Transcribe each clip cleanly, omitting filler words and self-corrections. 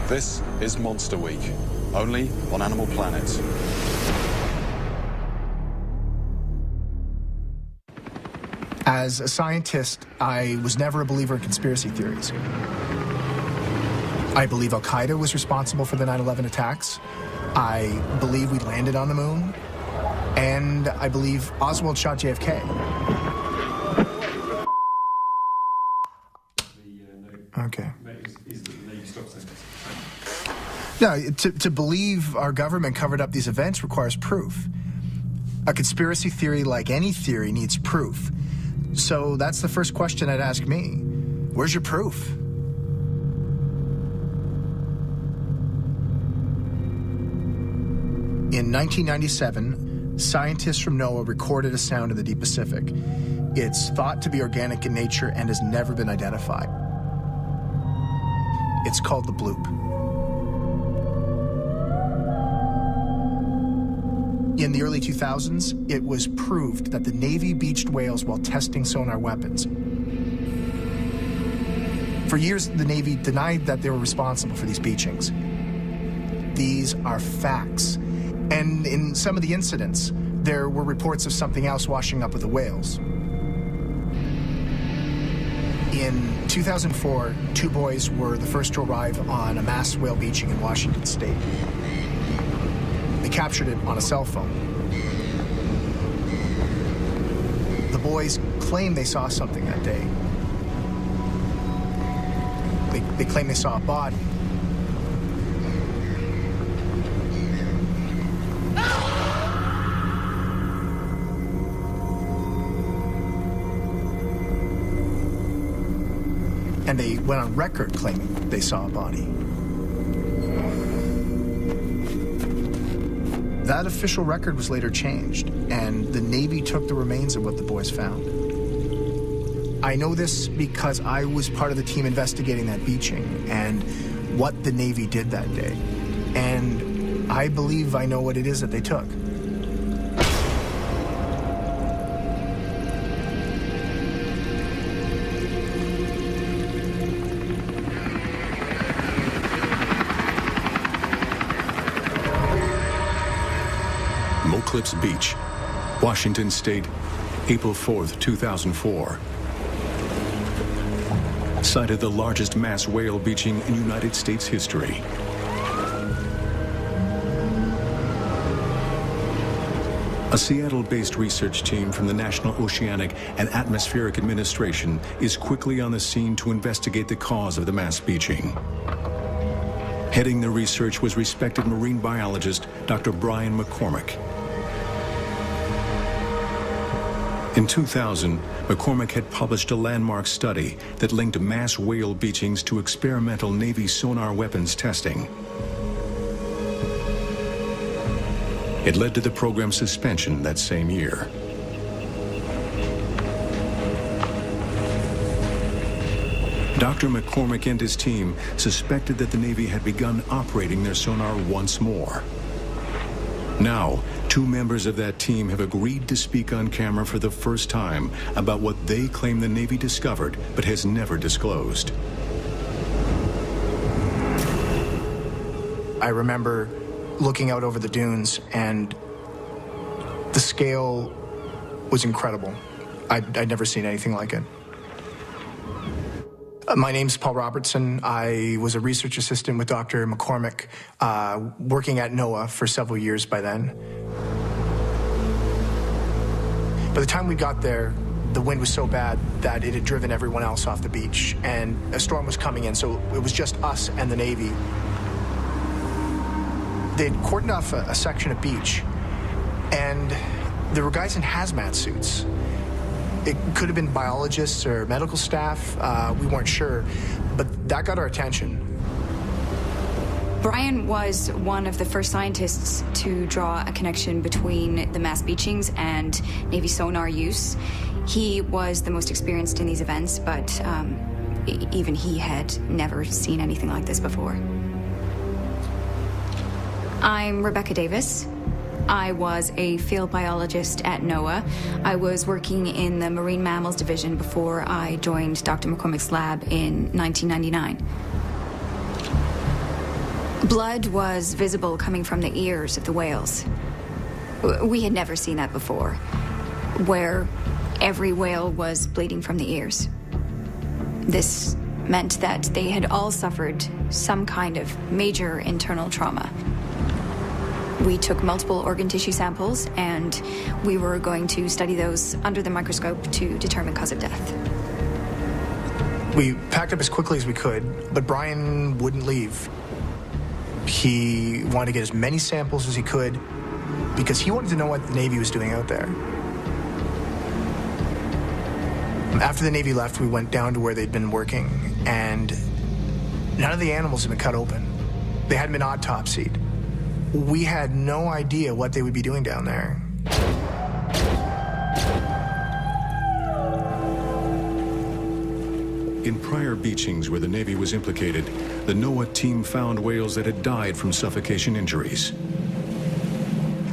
This is Monster Week, only on Animal Planet. As a scientist, I was never a believer in conspiracy theories. I believe Al-Qaeda was responsible for the 9/11 attacks. I believe we landed on the moon. And I believe Oswald shot JFK. Okay. No, to believe our government covered up these events requires proof. A conspiracy theory, like any theory, needs proof. So that's the first question I'd ask me. Where's your proof? In 1997, scientists from NOAA recorded a sound in the deep Pacific. It's thought to be organic in nature and has never been identified. It's called the bloop. In the early 2000s, it was proved that the Navy beached whales while testing sonar weapons. For years, the Navy denied that they were responsible for these beachings. These are facts. And in some of the incidents, there were reports of something else washing up with the whales. In 2004, two boys were the first to arrive on a mass whale beaching in Washington State. They captured it on a cell phone. The boys claim they saw something that day. They claim they saw a body. And they went on record claiming they saw a body. That official record was later changed, and the Navy took the remains of what the boys found. I know this because I was part of the team investigating that beaching and what the Navy did that day. And I believe I know what it is that they took. Cliffs Beach, Washington State, April 4th, 2004. Site of the largest mass whale beaching in United States history. A Seattle-based research team from the National Oceanic and Atmospheric Administration is quickly on the scene to investigate the cause of the mass beaching. Heading the research was respected marine biologist Dr. Brian McCormick. In 2000, McCormick had published a landmark study that linked mass whale beachings to experimental Navy sonar weapons testing. It led to the program's suspension that same year. Dr. McCormick and his team suspected that the Navy had begun operating their sonar once more. Now, two members of that team have agreed to speak on camera for the first time about what they claim the Navy discovered but has never disclosed. I remember looking out over the dunes, and the scale was incredible. I'd never seen anything like it. My name's Paul Robertson. I was a research assistant with Dr. McCormick, working at NOAA for several years by then. By the time we got there, the wind was so bad that it had driven everyone else off the beach, and a storm was coming in, so it was just us and the Navy. They'd cordoned off a section of beach, and there were guys in hazmat suits. It could have been biologists or medical staff, we weren't sure, but that got our attention. Brian was one of the first scientists to draw a connection between the mass beachings and Navy sonar use. He was the most experienced in these events, but even he had never seen anything like this before. I'm Rebecca Davis. I was a field biologist at NOAA. I was working in the Marine Mammals Division before I joined Dr. McCormick's lab in 1999. Blood was visible coming from the ears of the whales. We had never seen that before, where every whale was bleeding from the ears. This meant that they had all suffered some kind of major internal trauma. We took multiple organ tissue samples, and we were going to study those under the microscope to determine cause of death. We packed up as quickly as we could, but Brian wouldn't leave. He wanted to get as many samples as he could because he wanted to know what the Navy was doing out there. After the Navy left, we went down to where they'd been working, and none of the animals had been cut open. They hadn't been autopsied. We had no idea what they would be doing down there. In prior beachings where the Navy was implicated, the NOAA team found whales that had died from suffocation injuries.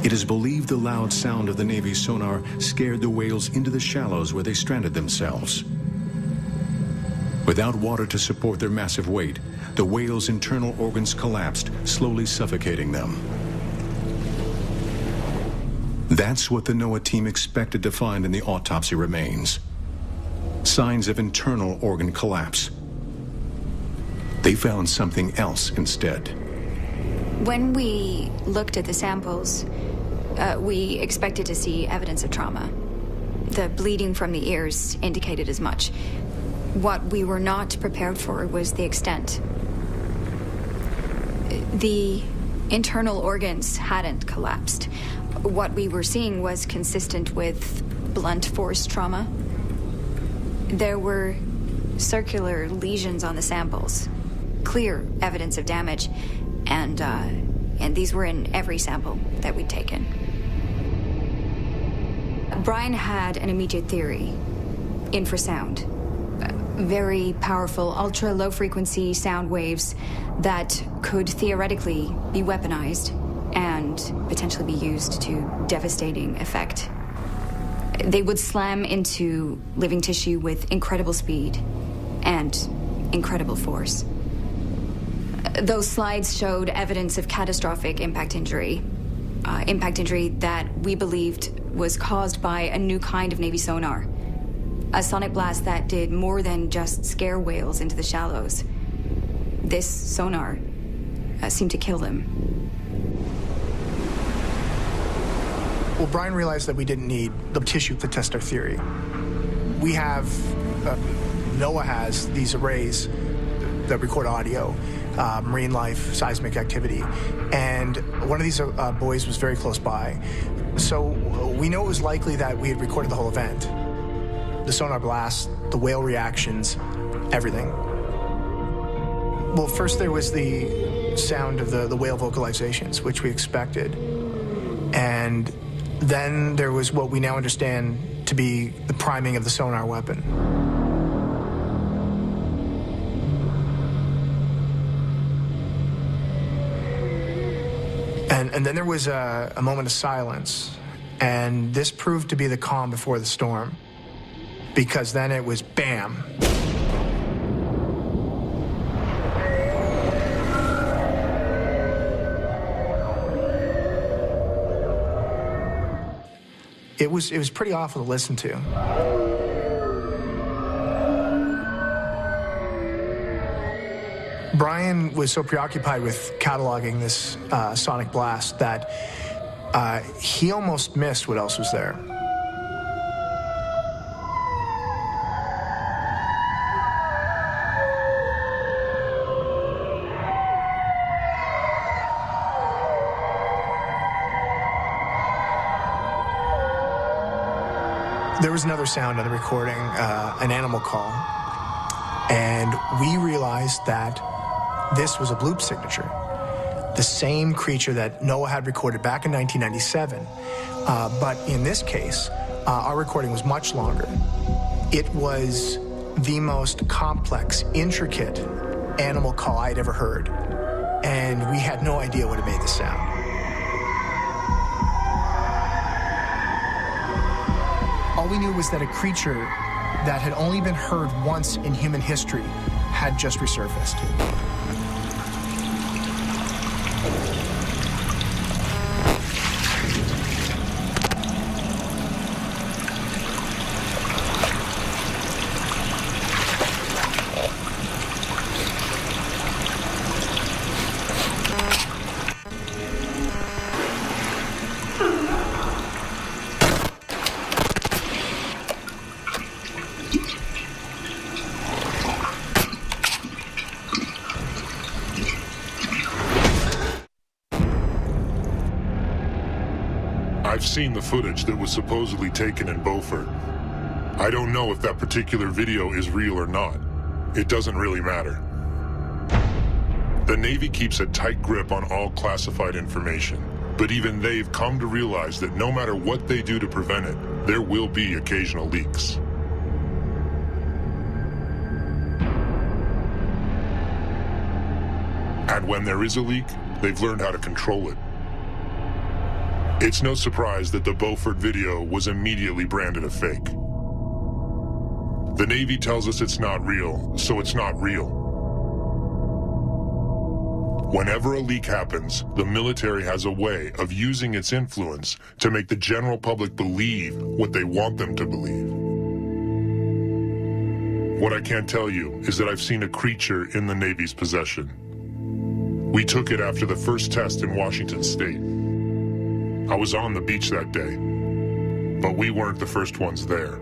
It is believed the loud sound of the Navy's sonar scared the whales into the shallows where they stranded themselves. Without water to support their massive weight, the whales' internal organs collapsed, slowly suffocating them. That's what the NOAA team expected to find in the autopsy remains. Signs of internal organ collapse. They found something else instead. When we looked at the samples, we expected to see evidence of trauma. The bleeding from the ears indicated as much. What we were not prepared for was the extent. The internal organs hadn't collapsed. What we were seeing was consistent with blunt force trauma. There were circular lesions on the samples, clear evidence of damage, and these were in every sample that we'd taken. Brian had an immediate theory: infrasound. Very powerful, ultra-low frequency sound waves that could theoretically be weaponized and potentially be used to devastating effect. They would slam into living tissue with incredible speed and incredible force. Those slides showed evidence of catastrophic impact injury that we believed was caused by a new kind of Navy sonar. A sonic blast that did more than just scare whales into the shallows. This sonar seemed to kill them. Well, Brian realized that we didn't need the tissue to test our theory. We have, NOAA has these arrays that record audio, marine life, seismic activity, and one of these buoys was very close by. So we know it was likely that we had recorded the whole event. The sonar blast, the whale reactions, everything. Well, first there was the sound of the whale vocalizations, which we expected. And then there was what we now understand to be the priming of the sonar weapon. And then there was a moment of silence, and this proved to be the calm before the storm, because then it was bam. It was pretty awful to listen to. Brian was so preoccupied with cataloging this sonic blast that he almost missed what else was there. There was another sound on the recording, an animal call, and we realized that this was a bloop signature, the same creature that NOAA had recorded back in 1997, but in this case, our recording was much longer. It was the most complex, intricate animal call I'd ever heard, and we had no idea what had made the sound. All we knew was that a creature that had only been heard once in human history had just resurfaced. I've seen the footage that was supposedly taken in Beaufort. I don't know if that particular video is real or not. It doesn't really matter. The Navy keeps a tight grip on all classified information, but even they've come to realize that no matter what they do to prevent it, there will be occasional leaks. And when there is a leak, they've learned how to control it. It's no surprise that the Beaufort video was immediately branded a fake. The Navy tells us it's not real, so it's not real. Whenever a leak happens, the military has a way of using its influence to make the general public believe what they want them to believe. What I can't tell you is that I've seen a creature in the Navy's possession. We took it after the first test in Washington State. I was on the beach that day, but we weren't the first ones there.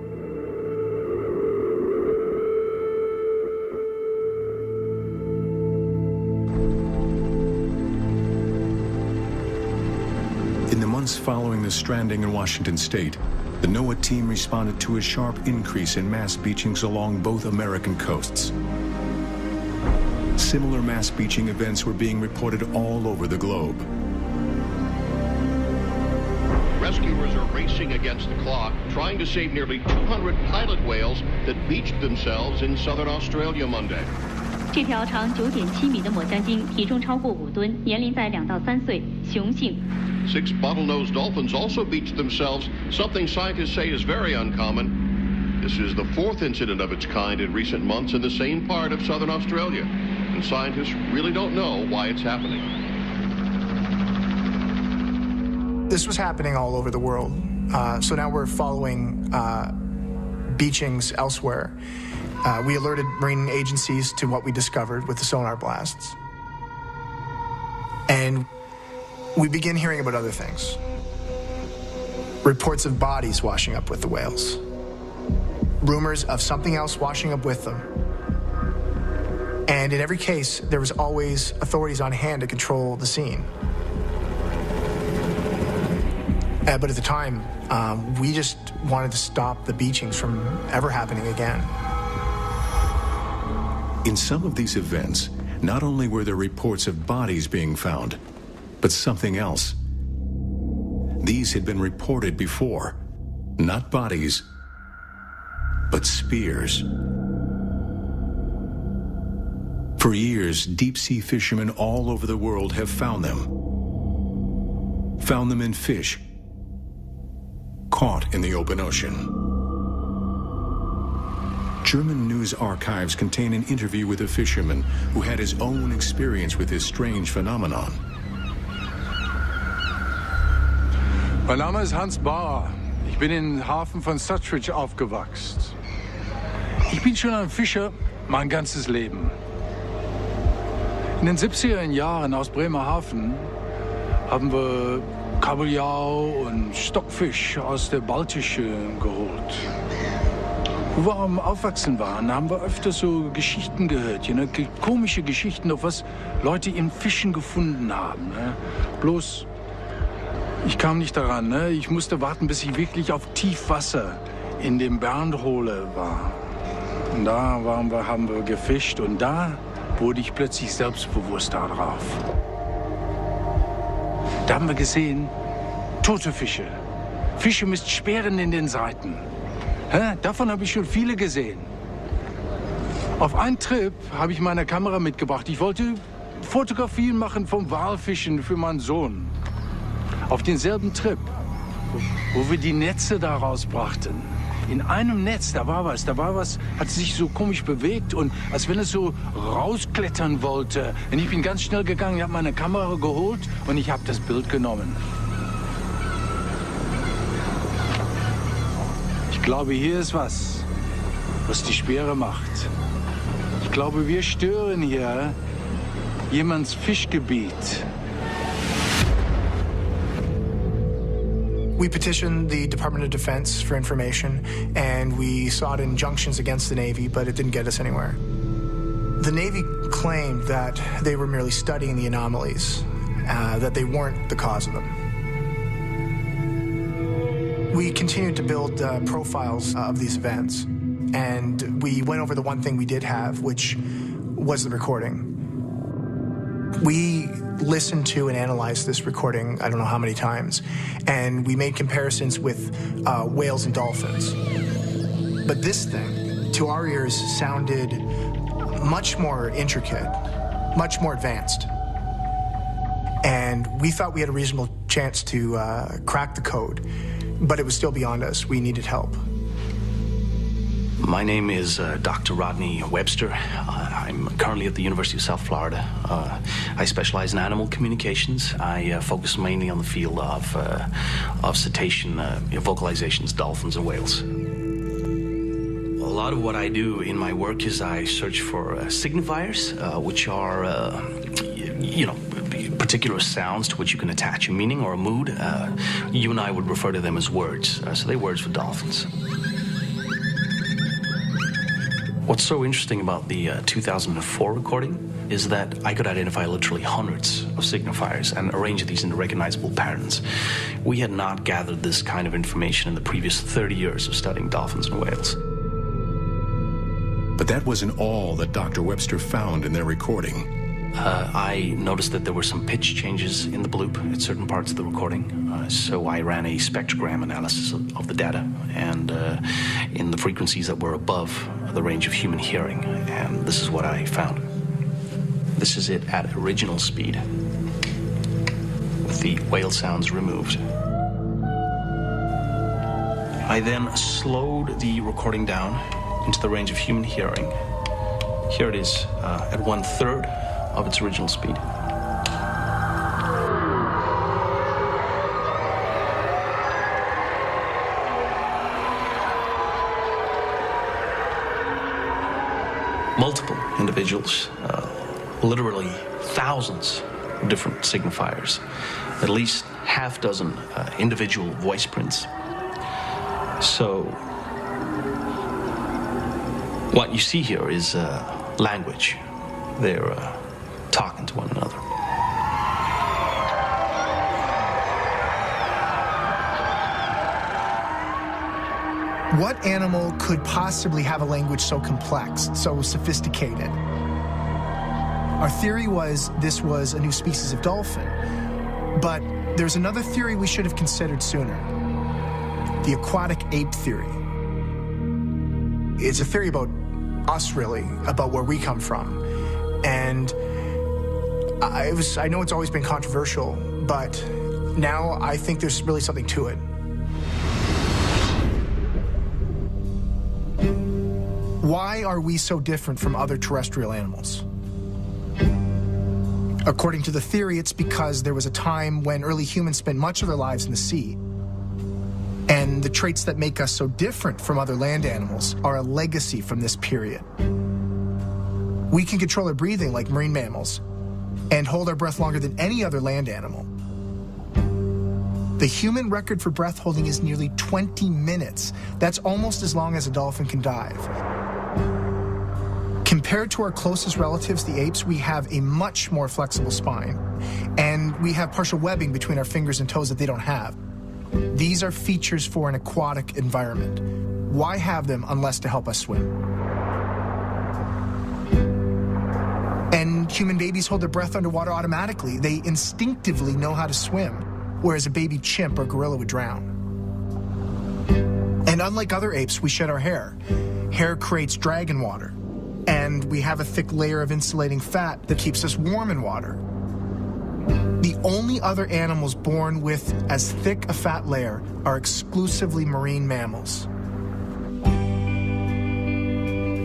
In the months following the stranding in Washington State, the NOAA team responded to a sharp increase in mass beachings along both American coasts. Similar mass beaching events were being reported all over the globe. Rescuers are racing against the clock, trying to save nearly 200 pilot whales that beached themselves in southern Australia Monday. 这条长9.7米的抹香鲸体重超过5吨，年龄在2到3岁，雄性。 6 bottlenose dolphins also beached themselves, something scientists say is very uncommon. This is the 4th incident of its kind in recent months in the same part of southern Australia, and scientists really don't know why it's happening. This was happening all over the world. So now we're following beachings elsewhere. We alerted marine agencies to what we discovered with the sonar blasts. And we begin hearing about other things. Reports of bodies washing up with the whales. Rumors of something else washing up with them. And in every case, there was always authorities on hand to control the scene. But at the time, we just wanted to stop the beachings from ever happening again. In some of these events, not only were there reports of bodies being found, but something else. These had been reported before. Not bodies, but spears. For years, deep-sea fishermen all over the world have found them. Found them in fish, caught in the open ocean. German news archives contain an interview with a fisherman who had his own experience with this strange phenomenon. Mein Name ist Hans Bauer. Ich bin im Hafen von Sutridge aufgewachsen. Ich bin schon ein Fischer mein ganzes Leben. In den 70er Jahren aus Bremerhaven haben wir Kabeljau und Stockfisch aus der Baltischen geholt. Wo wir am Aufwachsen waren, haben wir öfter so Geschichten gehört, komische Geschichten, auf was Leute in Fischen gefunden haben. Bloß, ich kam nicht daran. Ich musste warten, bis ich wirklich auf Tiefwasser in dem Bernhole war. Und da haben wir gefischt und da wurde ich plötzlich selbstbewusst darauf. Da haben wir gesehen, tote Fische. Fische mit Speeren in den Seiten. Davon habe ich schon viele gesehen. Auf einen Trip habe ich meine Kamera mitgebracht. Ich wollte Fotografien machen vom Walfischen für meinen Sohn. Auf denselben Trip, wo wir die Netze da rausbrachten. in einem Netz, da war was, hat sich so komisch bewegt und als wenn es so rausklettern wollte. Und ich bin ganz schnell gegangen, habe meine Kamera geholt und ich habe das Bild genommen. Ich glaube, hier ist was die Speere macht. Ich glaube, wir stören hier jemands Fischgebiet. We petitioned the Department of Defense for information, and we sought injunctions against the Navy, but it didn't get us anywhere. The Navy claimed that they were merely studying the anomalies, that they weren't the cause of them. We continued to build profiles of these events, and we went over the one thing we did have, which was the recording. We listened to and analyzed this recording, I don't know how many times, and we made comparisons with whales and dolphins. But this thing, to our ears, sounded much more intricate, much more advanced. And we thought we had a reasonable chance to crack the code, but it was still beyond us. We needed help. My name is Dr. Rodney Webster. I'm currently at the University of South Florida. I specialize in animal communications. I focus mainly on the field of cetacean vocalizations, dolphins and whales. A lot of what I do in my work is I search for signifiers, which are, particular sounds to which you can attach a meaning or a mood. You and I would refer to them as words. So they're words for dolphins. What's so interesting about the 2004 recording is that I could identify literally hundreds of signifiers and arrange these into recognizable patterns. We had not gathered this kind of information in the previous 30 years of studying dolphins and whales. But that wasn't all that Dr. Webster found in their recording. I noticed that there were some pitch changes in the bloop at certain parts of the recording, so I ran a spectrogram analysis of the data and in the frequencies that were above the range of human hearing, and this is what I found. This is it at original speed, with the whale sounds removed. I then slowed the recording down into the range of human hearing. Here it is at 1/3 of its original speed. Multiple individuals, literally thousands of different signifiers, at least half dozen individual voice prints. So what you see here is language. They're talking to one another. What animal could possibly have a language so complex, so sophisticated? Our theory was this was a new species of dolphin, but there's another theory we should have considered sooner. The aquatic ape theory. It's a theory about us, really, about where we come from. And I know it's always been controversial, but now I think there's really something to it. Why are we so different from other terrestrial animals? According to the theory, it's because there was a time when early humans spent much of their lives in the sea. And the traits that make us so different from other land animals are a legacy from this period. We can control our breathing like marine mammals and hold our breath longer than any other land animal. The human record for breath holding is nearly 20 minutes. That's almost as long as a dolphin can dive. Compared to our closest relatives, the apes, we have a much more flexible spine, and we have partial webbing between our fingers and toes that they don't have. These are features for an aquatic environment. Why have them unless to help us swim? And human babies hold their breath underwater automatically. They instinctively know how to swim, whereas a baby chimp or gorilla would drown. And unlike other apes, we shed our hair. Hair creates drag in water, and we have a thick layer of insulating fat that keeps us warm in water. The only other animals born with as thick a fat layer are exclusively marine mammals.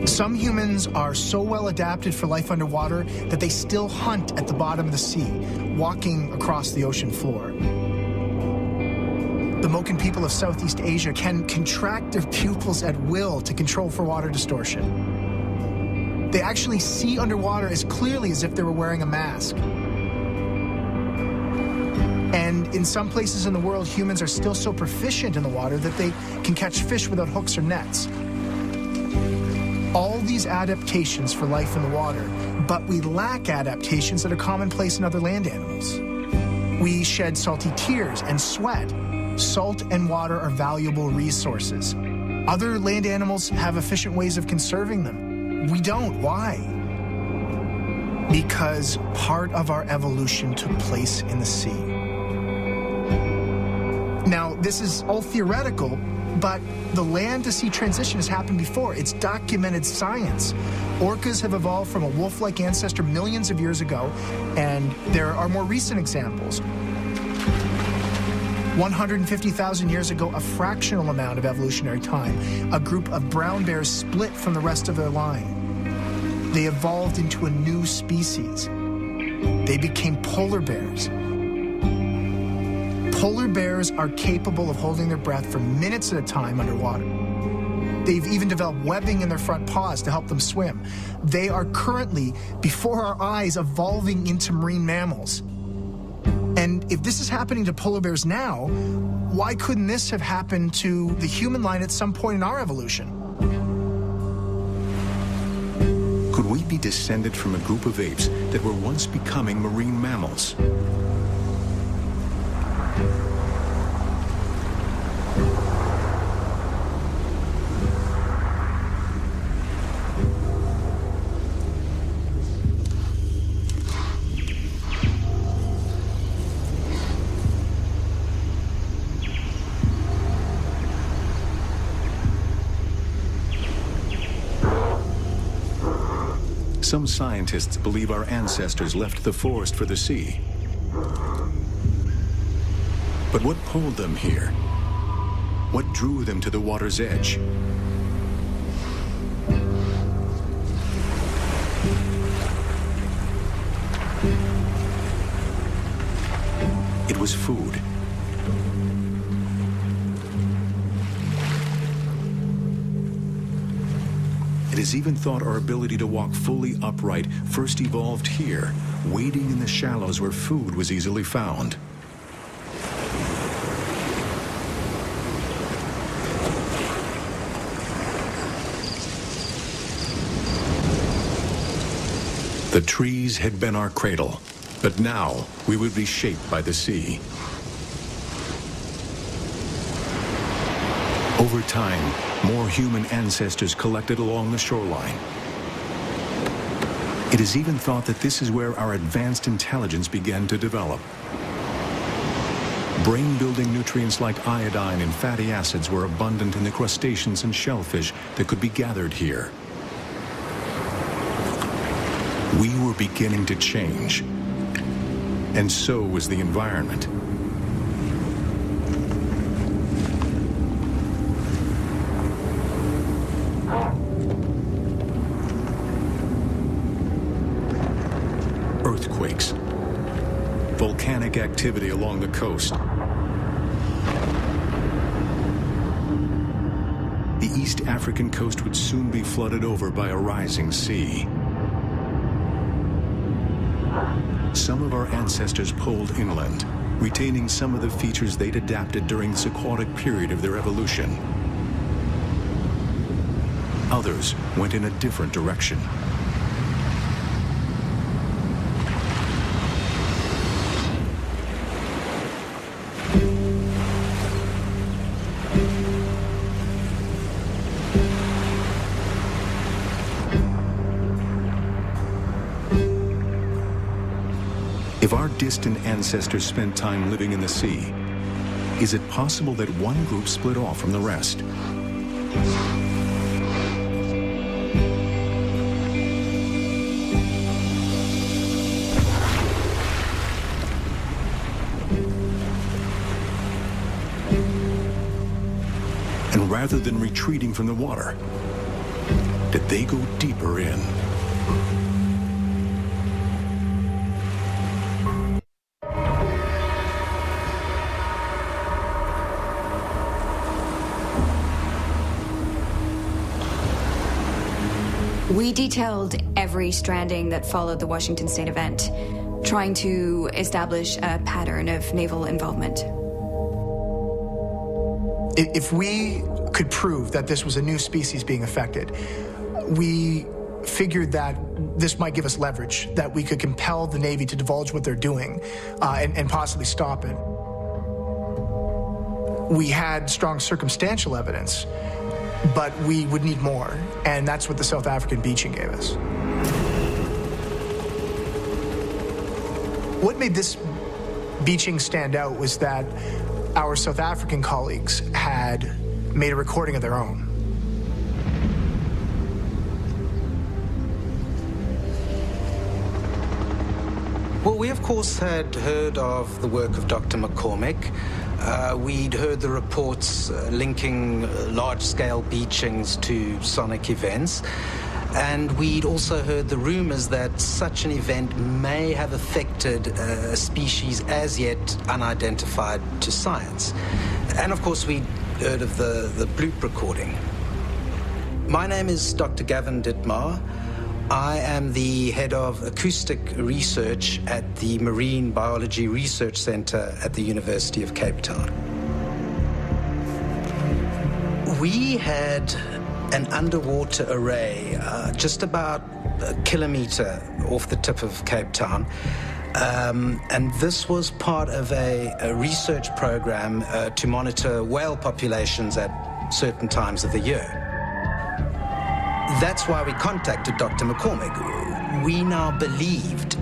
Some humans are so well adapted for life underwater that they still hunt at the bottom of the sea, walking across the ocean floor. The Moken people of Southeast Asia can contract their pupils at will to control for water distortion. They actually see underwater as clearly as if they were wearing a mask. And in some places in the world, humans are still so proficient in the water that they can catch fish without hooks or nets. All these adaptations for life in the water, but we lack adaptations that are commonplace in other land animals. We shed salty tears and sweat. Salt and water are valuable resources. Other land animals have efficient ways of conserving them. We don't. Why? Because part of our evolution took place in the sea. Now, this is all theoretical, but the land-to-sea transition has happened before. It's documented science. Orcas have evolved from a wolf-like ancestor millions of years ago, and there are more recent examples. 150,000 years ago, a fractional amount of evolutionary time, a group of brown bears split from the rest of their line. They evolved into a new species. They became polar bears. Polar bears are capable of holding their breath for minutes at a time underwater. They've even developed webbing in their front paws to help them swim. They are currently, before our eyes, evolving into marine mammals. And if this is happening to polar bears now, why couldn't this have happened to the human line at some point in our evolution? Could we be descended from a group of apes that were once becoming marine mammals? Some scientists believe our ancestors left the forest for the sea. But what pulled them here? What drew them to the water's edge? It was food. It is even thought our ability to walk fully upright first evolved here, wading in the shallows where food was easily found. The trees had been our cradle, but now we would be shaped by the sea. Over time, more human ancestors collected along the shoreline. It is even thought that this is where our advanced intelligence began to develop. Brain-building nutrients like iodine and fatty acids were abundant in the crustaceans and shellfish that could be gathered here. We were beginning to change, and so was the environment. Earthquakes, volcanic activity along the coast. The East African coast would soon be flooded over by a rising sea. Some of our ancestors pulled inland, retaining some of the features they'd adapted during this aquatic period of their evolution. Others went in a different direction. If our distant ancestors spent time living in the sea, is it possible that one group split off from the rest? And rather than retreating from the water, did they go deeper in. We detailed every stranding that followed the Washington State event, trying to establish a pattern of naval involvement. If we could prove that this was a new species being affected, we figured that this might give us leverage, that we could compel the Navy to divulge what they're doing and possibly stop it. We had strong circumstantial evidence, but we would need more, and that's what the South African beaching gave us. What made this beaching stand out was that our South African colleagues had made a recording of their own. Well, we of course had heard of the work of Dr. McCormick. We'd heard the reports linking large-scale beachings to sonic events. And we'd also heard the rumors that such an event may have affected a species as yet unidentified to science. And of course, we'd heard of the bloop recording. My name is Dr. Gavin Dittmar. I am the head of acoustic research at the Marine Biology Research Center at the University of Cape Town. We had an underwater array just about a kilometer off the tip of Cape Town. And this was part of a research program to monitor whale populations at certain times of the year. That's why we contacted Dr. McCormick. We now believed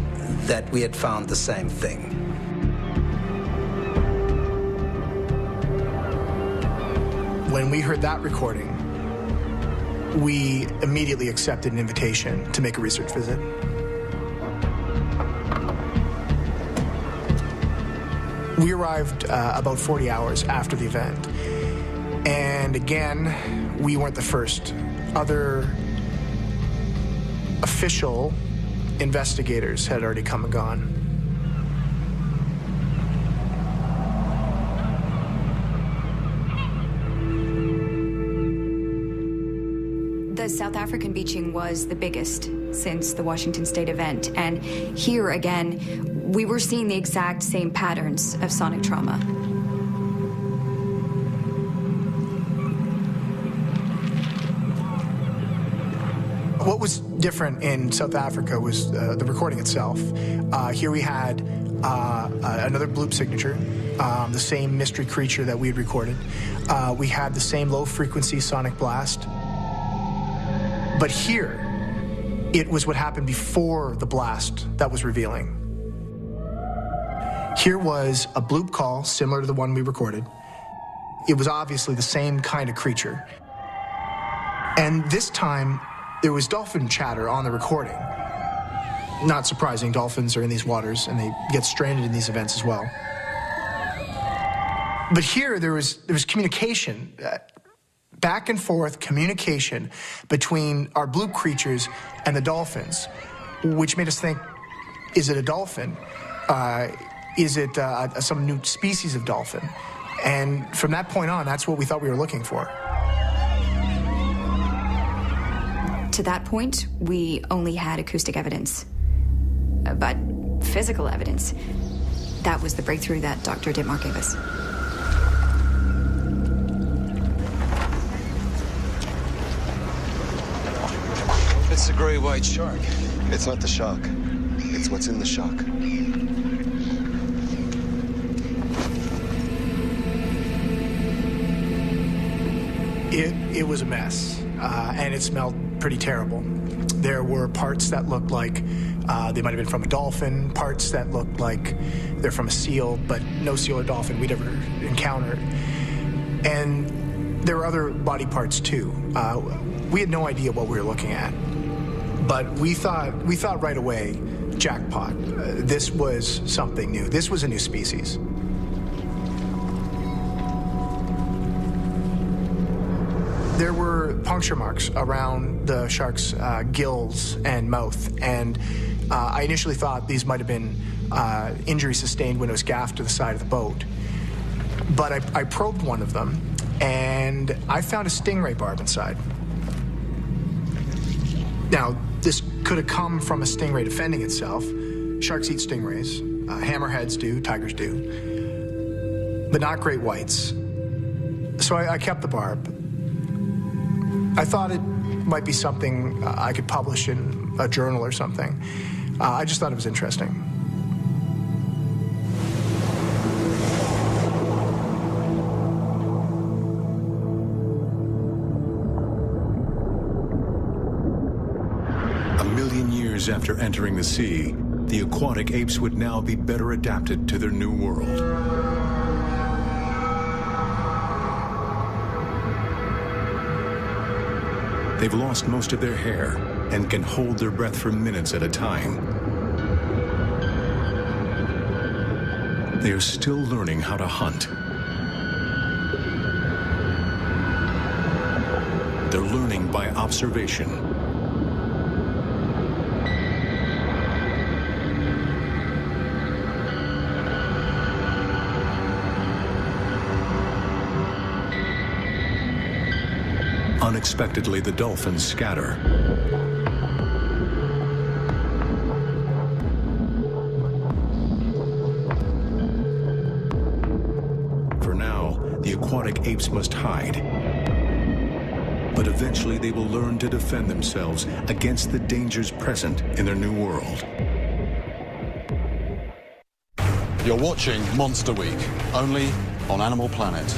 that we had found the same thing. When we heard that recording, we immediately accepted an invitation to make a research visit. We arrived about 40 hours after the event. And again, we weren't the first. Other official investigators had already come and gone. The South African beaching was the biggest since the Washington State event, and here again, we were seeing the exact same patterns of sonic trauma. What was different in South Africa was the recording itself. Here we had another bloop signature, the same mystery creature that we had recorded. We had the same low-frequency sonic blast. But here, it was what happened before the blast that was revealing. Here was a bloop call similar to the one we recorded. It was obviously the same kind of creature. And this time, there was dolphin chatter on the recording. Not surprising, dolphins are in these waters and they get stranded in these events as well. But here there was communication, back and forth communication between our bloop creatures and the dolphins, which made us think, is it a dolphin? Is it some new species of dolphin? And from that point on, that's what we thought we were looking for. To that point, we only had acoustic evidence. But physical evidence, that was the breakthrough that Dr. Dittmar gave us. It's a great white shark. It's not the shark. It's what's in the shark. It was a mess, and it smelled pretty terrible. There were parts that looked like they might have been from a dolphin, parts that looked like they're from a seal, but no seal or dolphin we'd ever encountered. And there were other body parts too. We had no idea what we were looking at, but we thought right away, jackpot. This was something new. This was a new species. Well, There were puncture marks around the shark's gills and mouth, and I initially thought these might have been injuries sustained when it was gaffed to the side of the boat. But I probed one of them, and I found a stingray barb inside. Now, this could have come from a stingray defending itself. Sharks eat stingrays. Hammerheads do, tigers do, but not great whites. So I kept the barb. I thought it might be something I could publish in a journal or something. I just thought it was interesting. A million years after entering the sea, the aquatic apes would now be better adapted to their new world. They've lost most of their hair and can hold their breath for minutes at a time. They are still learning how to hunt. They're learning by observation. Unexpectedly, the dolphins scatter. For now, the aquatic apes must hide. But eventually they will learn to defend themselves against the dangers present in their new world. You're watching Monster Week, only on Animal Planet.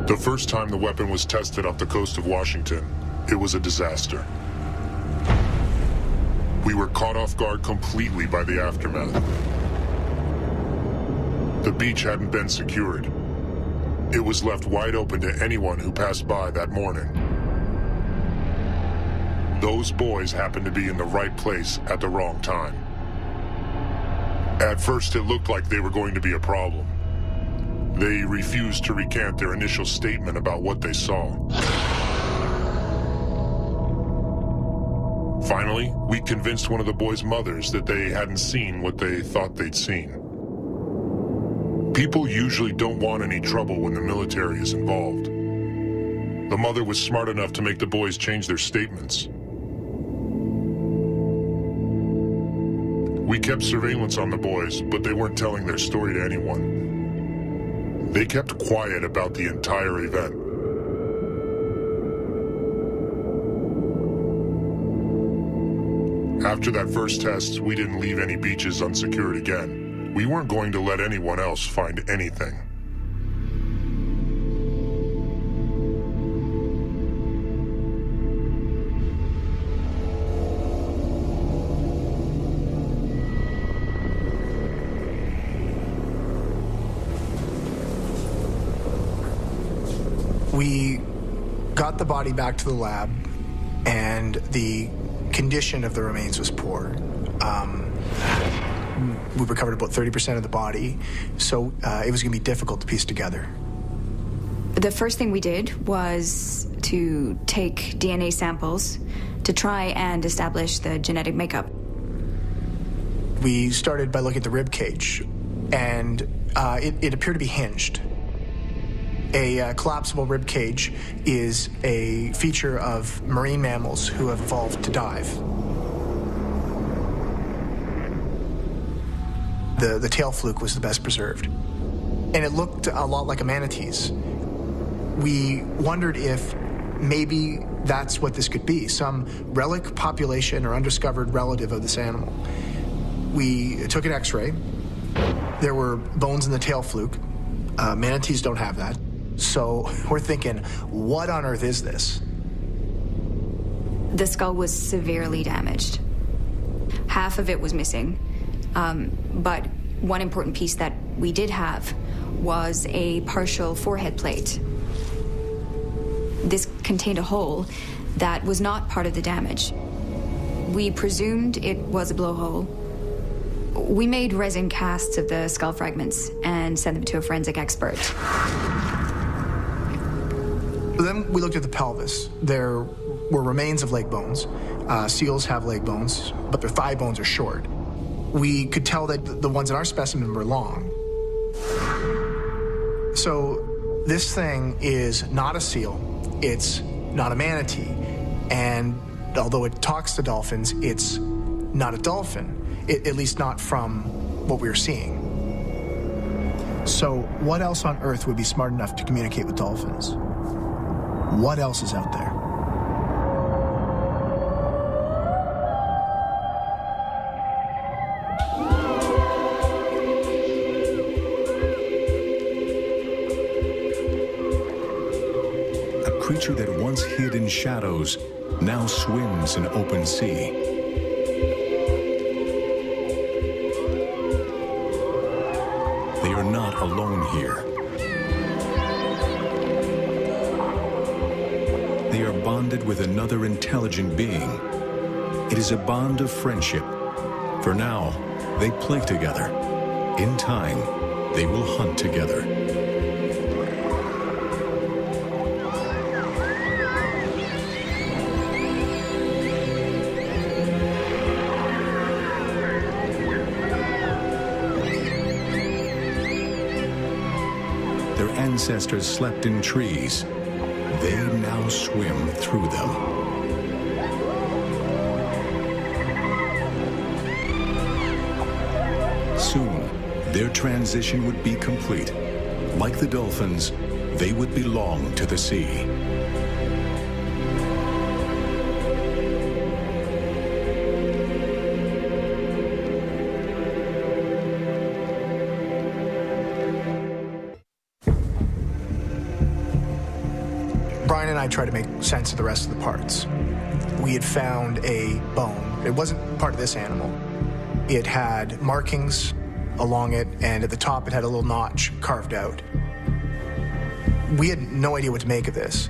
The first time the weapon was tested off the coast of Washington, it was a disaster. We were caught off guard completely by the aftermath. The beach hadn't been secured. It was left wide open to anyone who passed by that morning. Those boys happened to be in the right place at the wrong time. At first, it looked like they were going to be a problem. They refused to recant their initial statement about what they saw. Finally, we convinced one of the boys' mothers that they hadn't seen what they thought they'd seen. People usually don't want any trouble when the military is involved. The mother was smart enough to make the boys change their statements. We kept surveillance on the boys, but they weren't telling their story to anyone. They kept quiet about the entire event. After that first test, we didn't leave any beaches unsecured again. We weren't going to let anyone else find anything. We got the body back to the lab, and the condition of the remains was poor. We recovered about 30% of the body, so it was going to be difficult to piece together. The first thing we did was to take DNA samples to try and establish the genetic makeup. We started by looking at the rib cage, and it appeared to be hinged. A collapsible rib cage is a feature of marine mammals who have evolved to dive. The tail fluke was the best preserved. And it looked a lot like a manatee's. We wondered if maybe that's what this could be, some relic population or undiscovered relative of this animal. We took an x-ray. There were bones in the tail fluke. Manatees don't have that. So we're thinking, what on earth is this? The skull was severely damaged. Half of it was missing. But one important piece that we did have was a partial forehead plate. This contained a hole that was not part of the damage. We presumed it was a blowhole. We made resin casts of the skull fragments and sent them to a forensic expert. Then we looked at the pelvis. There were remains of leg bones. Seals have leg bones, but their thigh bones are short. We could tell that the ones in our specimen were long. So this thing is not a seal, it's not a manatee, and although it talks to dolphins, it's not a dolphin, at least not from what we were seeing. So what else on Earth would be smart enough to communicate with dolphins? What else is out there? A creature that once hid in shadows now swims in open sea. They are not alone here. They are bonded with another intelligent being. It is a bond of friendship. For now, they play together. In time, they will hunt together. Their ancestors slept in trees. They now swim through them. Soon, their transition would be complete. Like the dolphins, they would belong to the sea. Brian and I tried to make sense of the rest of the parts. We had found a bone. It wasn't part of this animal. It had markings along it, and at the top it had a little notch carved out. We had no idea what to make of this,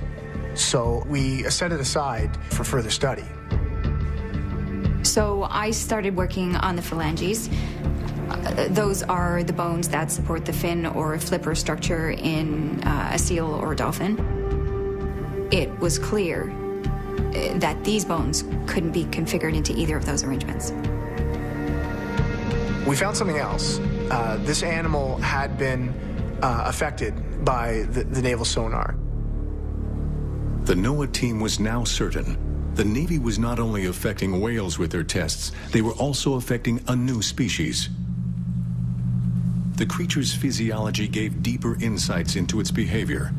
so we set it aside for further study. So I started working on the phalanges. Those are the bones that support the fin or flipper structure in a seal or a dolphin. It was clear that these bones couldn't be configured into either of those arrangements. We found something else. This animal had been affected by the naval sonar. The NOAA team was now certain the Navy was not only affecting whales with their tests, they were also affecting a new species. The creature's physiology gave deeper insights into its behavior.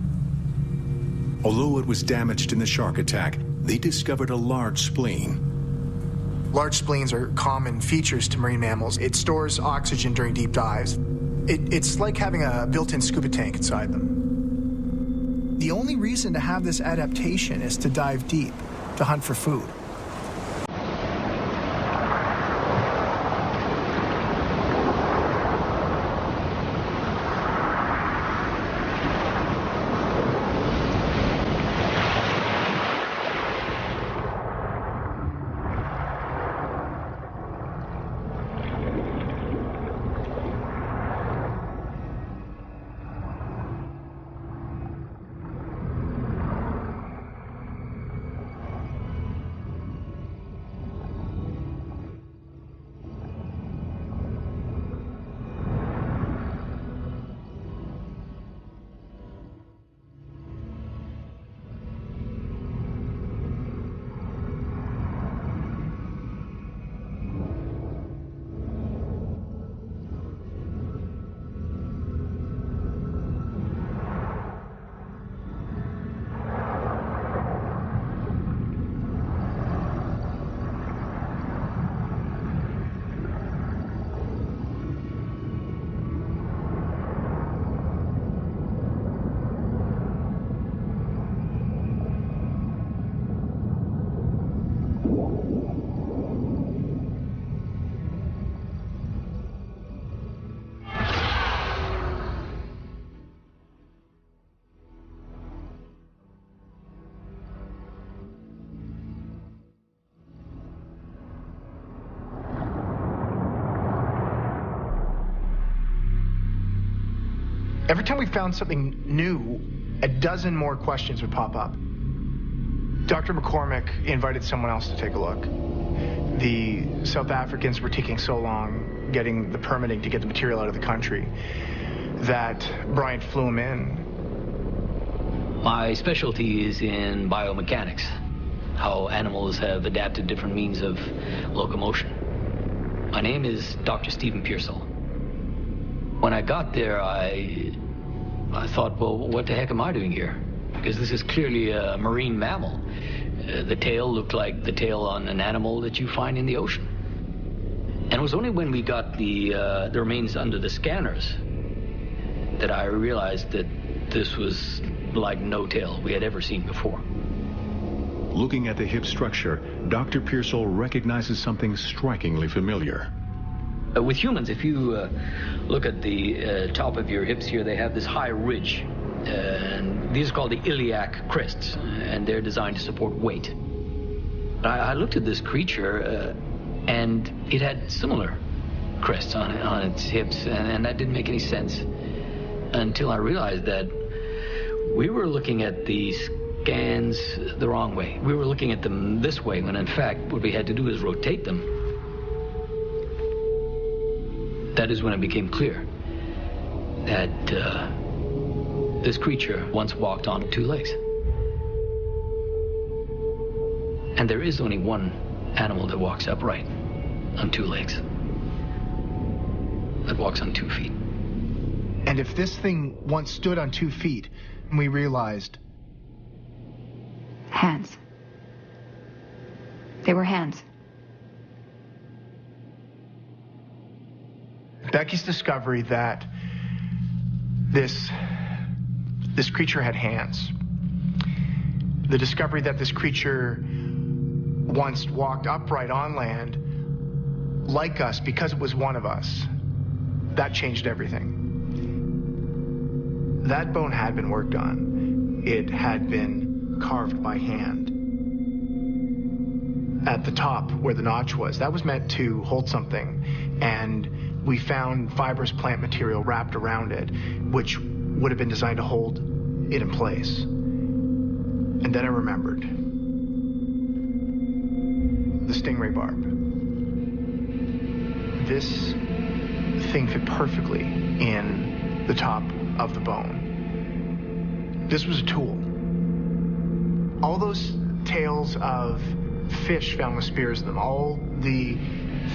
Although it was damaged in the shark attack, they discovered a large spleen. Large spleens are common features to marine mammals. It stores oxygen during deep dives. It's like having a built-in scuba tank inside them. The only reason to have this adaptation is to dive deep, to hunt for food. Every time we found something new, a dozen more questions would pop up. Dr. McCormick invited someone else to take a look. The South Africans were taking so long getting the permitting to get the material out of the country that Brian flew him in. My specialty is in biomechanics, how animals have adapted different means of locomotion. My name is Dr. Stephen Pearsall. When I got there, I thought, well, what the heck am I doing here? Because this is clearly a marine mammal. The tail looked like the tail on an animal that you find in the ocean. And it was only when we got the remains under the scanners that I realized that this was like no tail we had ever seen before. Looking at the hip structure, Dr. Pearsall recognizes something strikingly familiar. With humans, if you look at the top of your hips here, they have this high ridge. And these are called the iliac crests, and they're designed to support weight. I looked at this creature, and it had similar crests on its hips, and that didn't make any sense until I realized that we were looking at the scans the wrong way. We were looking at them this way, when in fact what we had to do is rotate them. That is when it became clear that this creature once walked on 2 legs. And there is only one animal that walks upright on 2 legs, that walks on 2 feet. And if this thing once stood on 2 feet, we realized... Hands. They were hands. Becky's discovery that this creature had hands. The discovery that this creature once walked upright on land like us because it was one of us. That changed everything. That bone had been worked on. It had been carved by hand. At the top where the notch was, that was meant to hold something, and we found fibrous plant material wrapped around it, which would have been designed to hold it in place. And then I remembered. The stingray barb. This thing fit perfectly in the top of the bone. This was a tool. All those tales of fish found with spears in them, all the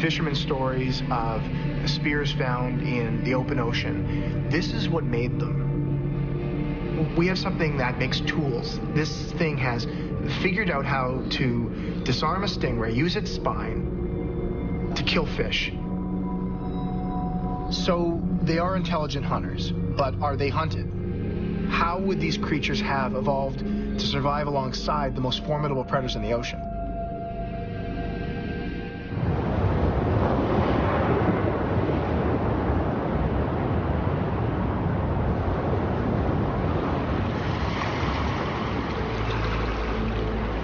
fishermen stories of spears found in the open ocean, this is what made them. We have something that makes tools. This thing has figured out how to disarm a stingray, use its spine to kill fish. So they are intelligent hunters, but are they hunted? How would these creatures have evolved to survive alongside the most formidable predators in the ocean?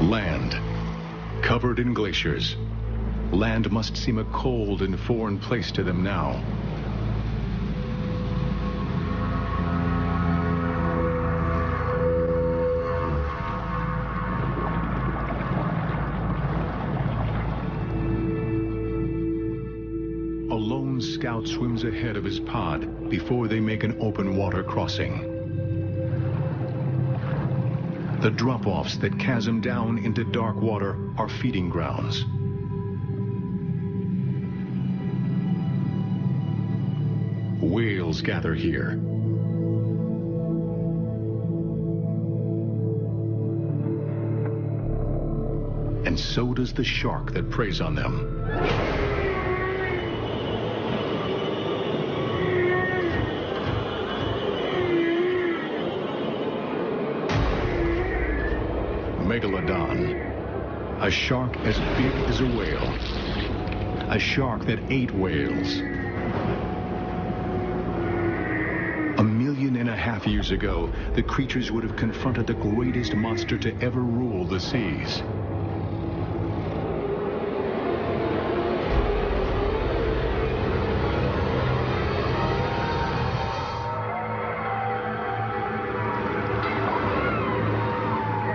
Land, covered in glaciers. Land must seem a cold and foreign place to them now. A lone scout swims ahead of his pod before they make an open water crossing. The drop-offs that chasm down into dark water are feeding grounds. Whales gather here. And so does the shark that preys on them. Megalodon, a shark as big as a whale, a shark that ate whales. 1.5 million years ago, the creatures would have confronted the greatest monster to ever rule the seas.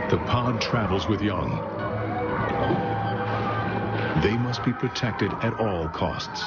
The pod travels with young. They must be protected at all costs.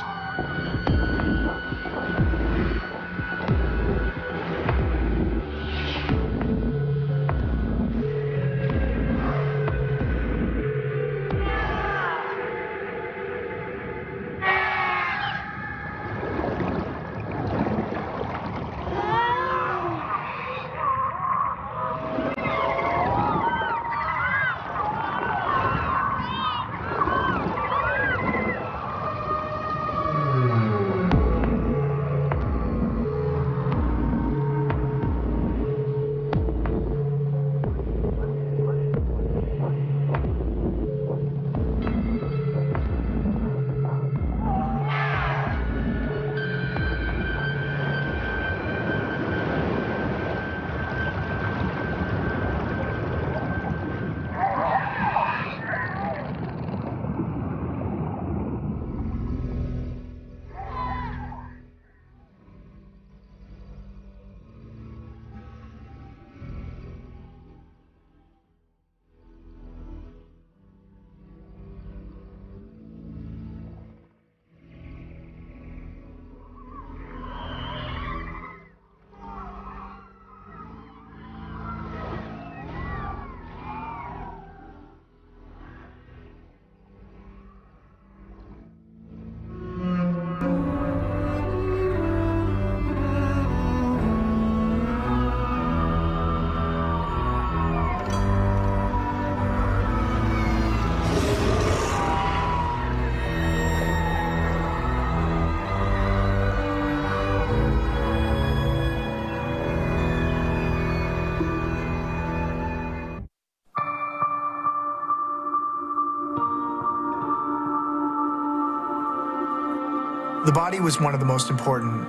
The body was one of the most important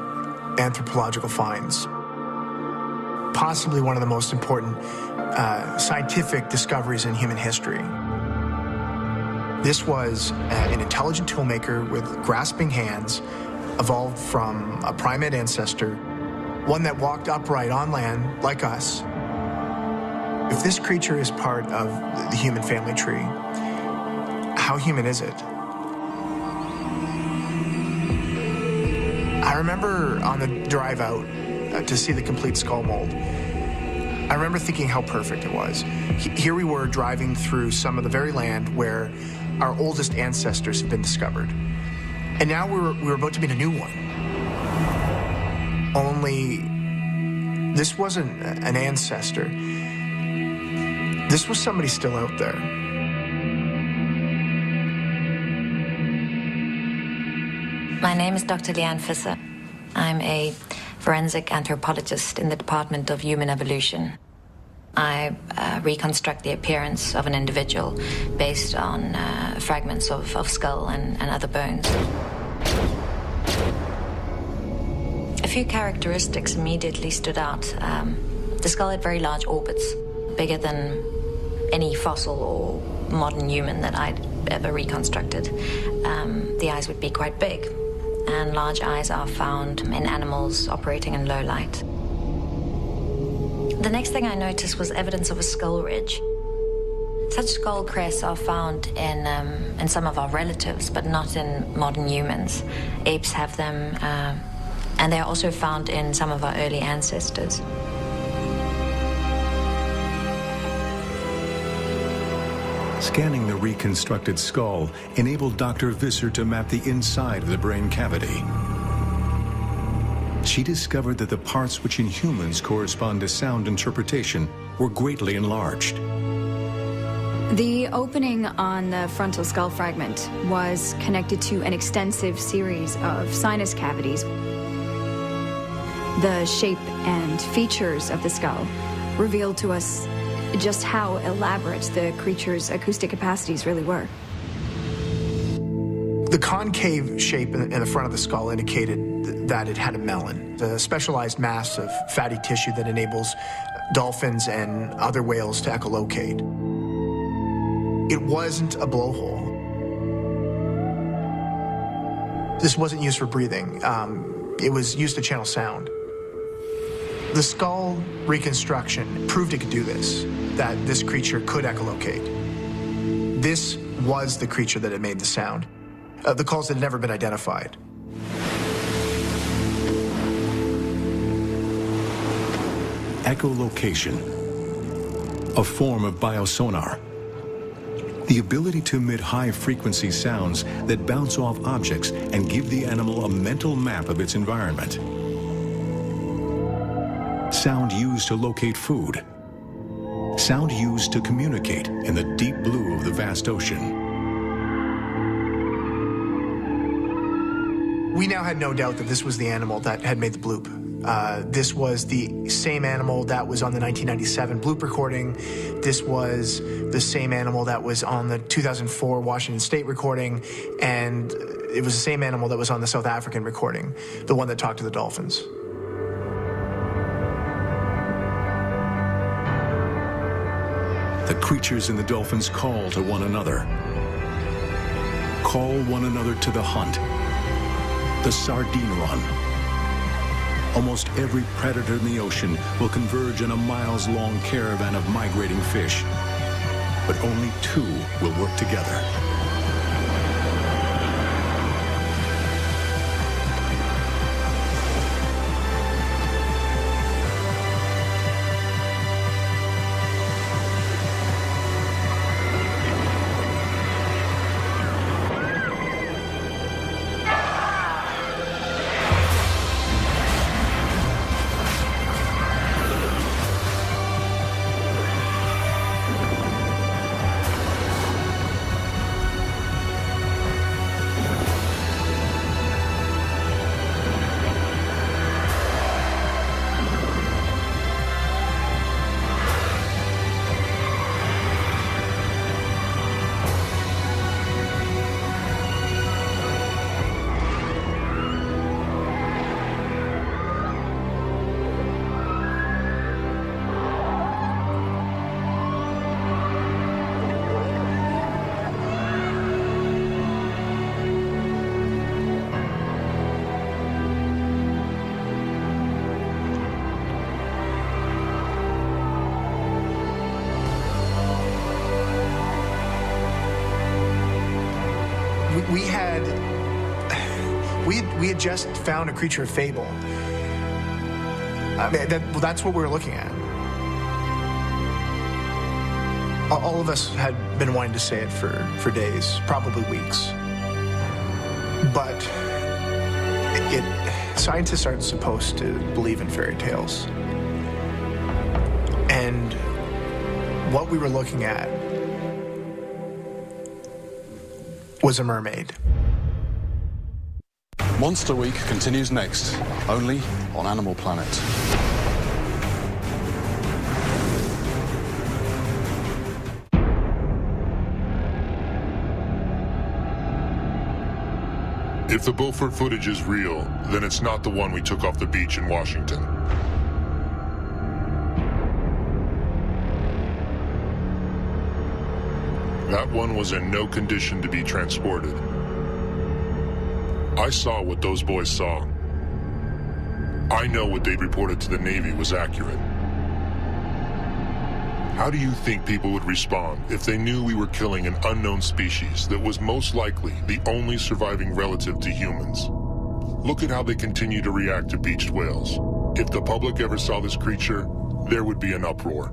anthropological finds, possibly one of the most important scientific discoveries in human history. This was an intelligent toolmaker with grasping hands, evolved from a primate ancestor, one that walked upright on land like us. If this creature is part of the human family tree, how human is it? I remember on the drive out to see the complete skull mold, I remember thinking how perfect it was. Here we were driving through some of the very land where our oldest ancestors had been discovered. And now we were about to meet a new one. Only this wasn't an ancestor. This was somebody still out there. My name is Dr. Leanne Fisser. I'm a forensic anthropologist in the Department of Human Evolution. I reconstruct the appearance of an individual based on fragments of skull and other bones. A few characteristics immediately stood out. The skull had very large orbits, bigger than any fossil or modern human that I'd ever reconstructed. The eyes would be quite big, and large eyes are found in animals operating in low light. The next thing I noticed was evidence of a skull ridge. Such skull crests are found in some of our relatives, but not in modern humans. Apes have them, and they're also found in some of our early ancestors. Scanning the reconstructed skull enabled Dr. Visser to map the inside of the brain cavity. She discovered that the parts which in humans correspond to sound interpretation were greatly enlarged. The opening on the frontal skull fragment was connected to an extensive series of sinus cavities. The shape and features of the skull revealed to us just how elaborate the creature's acoustic capacities really were. The concave shape in the front of the skull indicated that it had a melon, a specialized mass of fatty tissue that enables dolphins and other whales to echolocate. It wasn't a blowhole. This wasn't used for breathing. It was used to channel sound. The skull reconstruction proved it could do this, that this creature could echolocate. This was the creature that had made the sound. The calls had never been identified. Echolocation, a form of biosonar. The ability to emit high-frequency sounds that bounce off objects and give the animal a mental map of its environment. Sound used to locate food. Sound used to communicate in the deep blue of the vast ocean. We now had no doubt that this was the animal that had made the bloop. This was the same animal that was on the 1997 bloop recording. This was the same animal that was on the 2004 Washington State recording, and it was the same animal that was on the South African recording, the one that talked to the dolphins. The creatures in the dolphins call to one another. Call one another to the hunt. The sardine run. Almost every predator in the ocean will converge on a miles-long caravan of migrating fish. But only two will work together. We had just found a creature of fable. I mean, that's what we were looking at. All of us had been wanting to say it for days, probably weeks. But scientists aren't supposed to believe in fairy tales. And what we were looking at was a mermaid. Monster Week continues next, only on Animal Planet. If the Beaufort footage is real, then it's not the one we took off the beach in Washington. That one was in no condition to be transported. I saw what those boys saw. I know what they'd reported to the Navy was accurate. How do you think people would respond if they knew we were killing an unknown species that was most likely the only surviving relative to humans? Look at how they continue to react to beached whales. If the public ever saw this creature, there would be an uproar.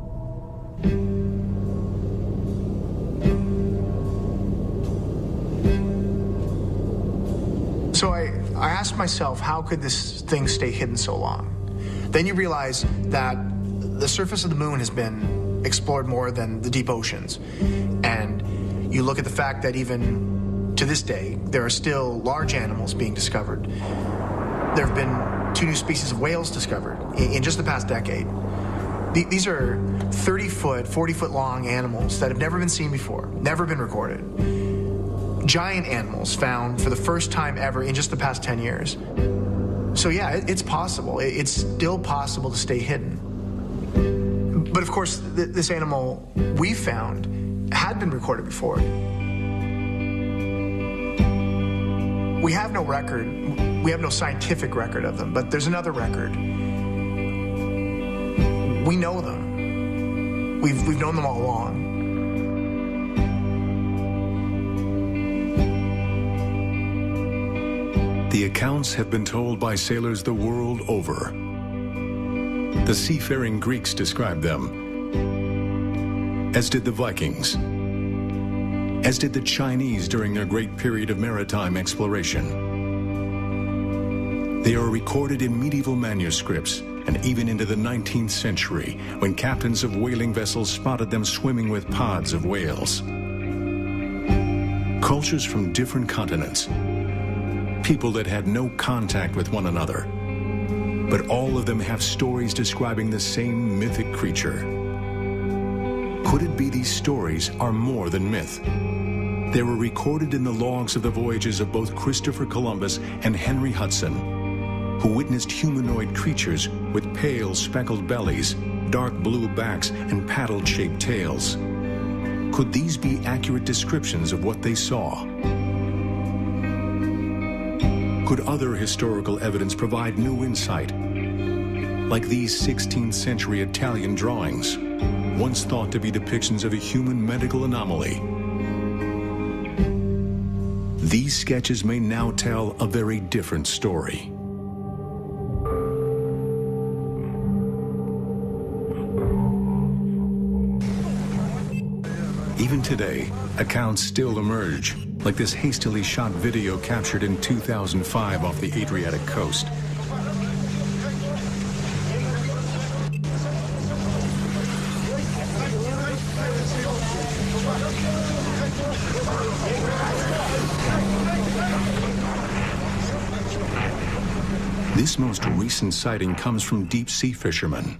So I asked myself, how could this thing stay hidden so long? Then you realize that the surface of the moon has been explored more than the deep oceans. And you look at the fact that even to this day, there are still large animals being discovered. There have been 2 new species of whales discovered in just the past decade. These are 30-foot, 40-foot long animals that have never been seen before, never been recorded. Giant animals found for the first time ever in just the past 10 years. So yeah, it's possible. It's still possible to stay hidden. But of course, this animal we found had been recorded before. We have no record, we have no scientific record of them, but there's another record. We know them. We've known them all along. The accounts have been told by sailors the world over. The seafaring Greeks described them, as did the Vikings, as did the Chinese during their great period of maritime exploration. They are recorded in medieval manuscripts and even into the 19th century, when captains of whaling vessels spotted them swimming with pods of whales. Cultures from different continents, people that had no contact with one another, but all of them have stories describing the same mythic creature. Could it be these stories are more than myth? They were recorded in the logs of the voyages of both Christopher Columbus and Henry Hudson, who witnessed humanoid creatures with pale speckled bellies, dark blue backs, and paddle-shaped tails. Could these be accurate descriptions of what they saw? Could other historical evidence provide new insight, like these 16th century Italian drawings, once thought to be depictions of a human medical anomaly? These sketches may now tell a very different story. Even today, accounts still emerge, like this hastily shot video captured in 2005 off the Adriatic coast. This most recent sighting comes from deep-sea fishermen.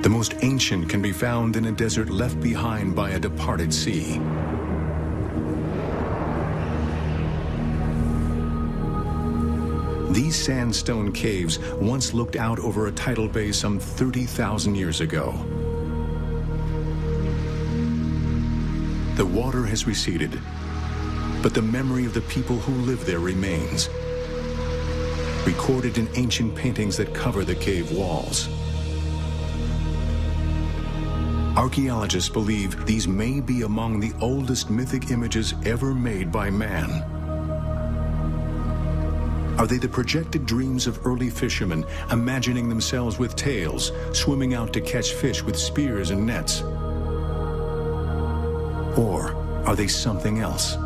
The most ancient can be found in a desert left behind by a departed sea. These sandstone caves once looked out over a tidal bay some 30,000 years ago. The water has receded, but the memory of the people who lived there remains, recorded in ancient paintings that cover the cave walls. Archaeologists believe these may be among the oldest mythic images ever made by man. Are they the projected dreams of early fishermen, imagining themselves with tails, swimming out to catch fish with spears and nets? Or are they something else?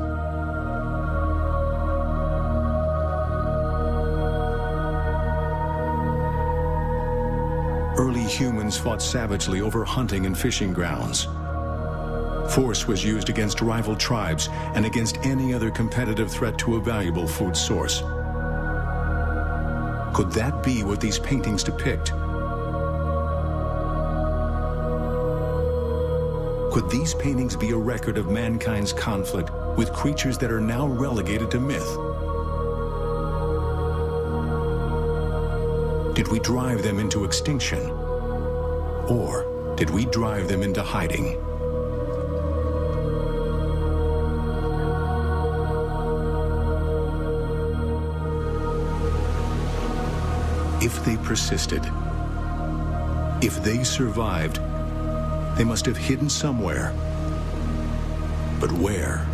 Early humans fought savagely over hunting and fishing grounds. Force was used against rival tribes and against any other competitive threat to a valuable food source. Could that be what these paintings depict? Could these paintings be a record of mankind's conflict with creatures that are now relegated to myth? Did we drive them into extinction? Or did we drive them into hiding? If they persisted, if they survived, they must have hidden somewhere. But where?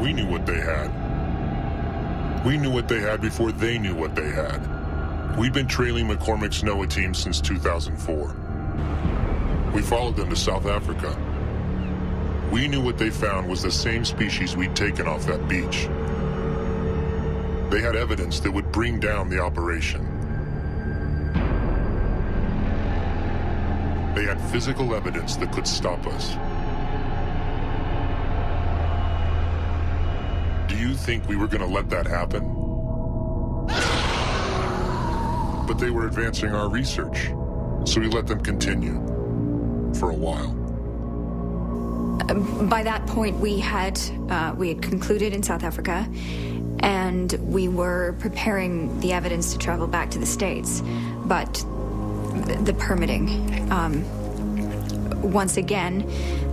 We knew what they had. We knew what they had before they knew what they had. We've been trailing McCormick's NOAA team since 2004. We followed them to South Africa. We knew what they found was the same species we'd taken off that beach. They had evidence that would bring down the operation. They had physical evidence that could stop us. Do you think we were going to let that happen? But they were advancing our research, so we let them continue for a while. By that point, we had concluded in South Africa, and we were preparing the evidence to travel back to the States. But the permitting, once again,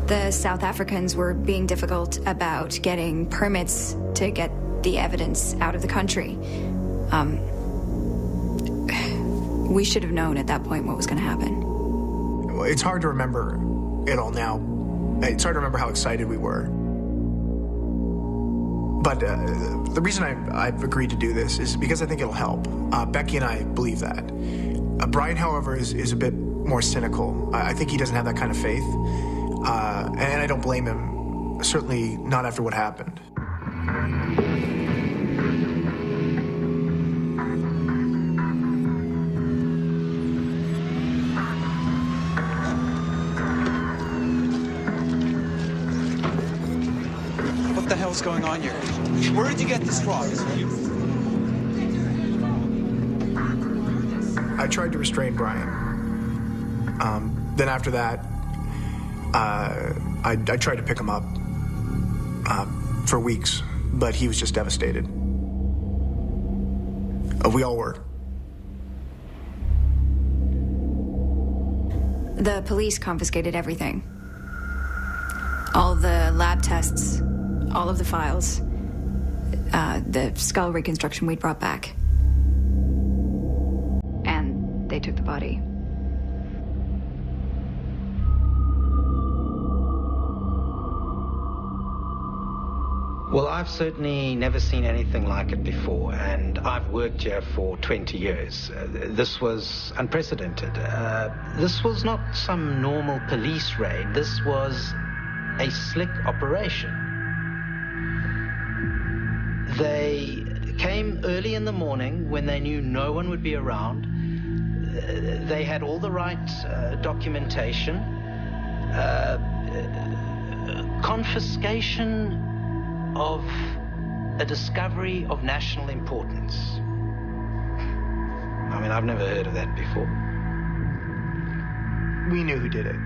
the South Africans were being difficult about getting permits to get the evidence out of the country. We should have known at that point what was going to happen. It's hard to remember it all now. It's hard to remember how excited we were. But the reason I've agreed to do this is because I think it'll help. Becky and I believe that. Brian, however, is a bit more cynical. I think he doesn't have that kind of faith. And I don't blame him, certainly not after what happened. What the hell's going on here? Where did you get this from? I tried to restrain Brian. Then after that, I tried to pick him up for weeks, but he was just devastated. We all were. The police confiscated everything. All the lab tests, all of the files, the skull reconstruction we'd brought back. And they took the body. Well, I've certainly never seen anything like it before, and I've worked here for 20 years. This was unprecedented. This was not some normal police raid. This was a slick operation. They came early in the morning when they knew no one would be around. They had all the right documentation. Confiscation of a discovery of national importance. I mean, I've never heard of that before. We knew who did it.